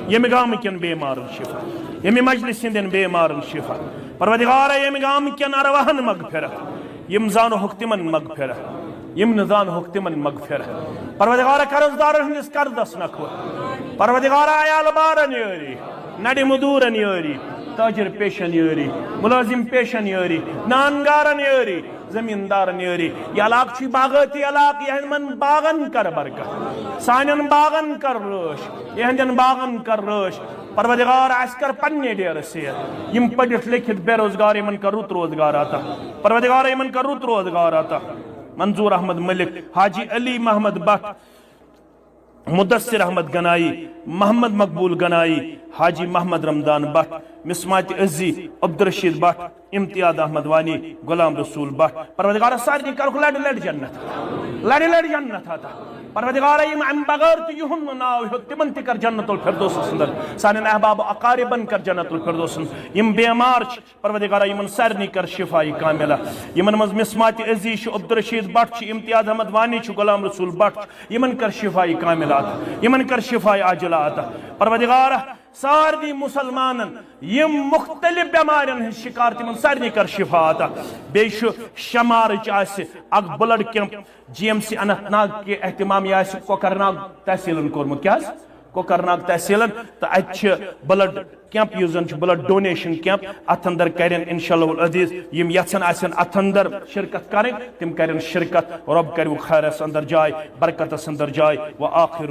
ییٚمہِ گامہٕ بے مارن شفا ییٚمہِ مجلس ہٕنٛدٮ۪ن بے مارن شفا پروردگارا ییٚمہِ گامہٕ کٮ۪ن ارواہن مغفرت یِم زانہوکھ تِمن مغفرت یِم نہٕ زانہوکھ تِمن مغفرت پروردگارا قرضدارن ہٕنٛدِس قرضس نکھوت پروردگارا عیال بارن یٲری نڑِ مدوٗرن یٲری تاجر پیشن یٲری ملٲزم پیشن یٲری نانگارن یٲری زمیندارن یٲری یہ علاقہٕ چھُ باغٲتی علاقہٕ یِمن باغن کر برکت سانٮ۪ن باغن کر رٲچھ یِہنٛدٮ۪ن باغن کر رٲچھ پروردگار اَسہِ کر پننہِ ڈیرٕ سیر یِم پٔرِتھ لیکھِتھ بے روزگار یِمن کر رُت روزگار عطا پروردگار یِمن کر رُت روزگار عطا منظور احمد ملک حاجی علی محمد but Mudassir Ahmad Ganai Muhammad Maqbool Ganai Haji Muhammad Ramzan but مسمات عزی عبدالرشید بٹ امتیاز احمد وانی غلام رسول بٹ پروردگار سارنی کرُکھ لڑِ لڑِ جنت عطا پروردگار یم ام بغیر تہِ یِہُنٛد ناو ہیوٚت تِمن تہِ کر جنت الفردوس اندر سانٮ۪ن احباب اقاربن کر جنت الفردوس یم بیمار چھِ پروردگار یمن سارنی کر شفائی کاملہ یمن منٛز مسمات عزی چھُ عبدالرشید بٹ چھُ امتیاز احمد وانی چھُ غلام رسول بٹ یمن کر شفائی کاملہ عطا یمن کر شفائی عاجلہ عطا پروردگار سارنی مسلمانن یم مختلف بیمارن ہٕنٛدۍ شکار تمن سارنی کر شفا عطا بیٚیہِ چھُ شمارٕچ آسہِ اکھ blood camp G M C Anantnag کہِ احتمام یہ آسہِ کوکرناگ تحصیلن کوٚرمُت کیٛاہ حظ کوکرناگ تحصیلن تہٕ اتہِ چھِ بلڈ کیمپ یُس زن چھُ بلڈ ڈونیشن کیمپ اتھ اندر کرن انشاءاللہ العزیز یم یژھان آسن اتھ اندر شرکت کرٕنۍ تِم کرن شرکت رۄب کرِ خیرس اندر جاے برکتس اندر جاے و آخر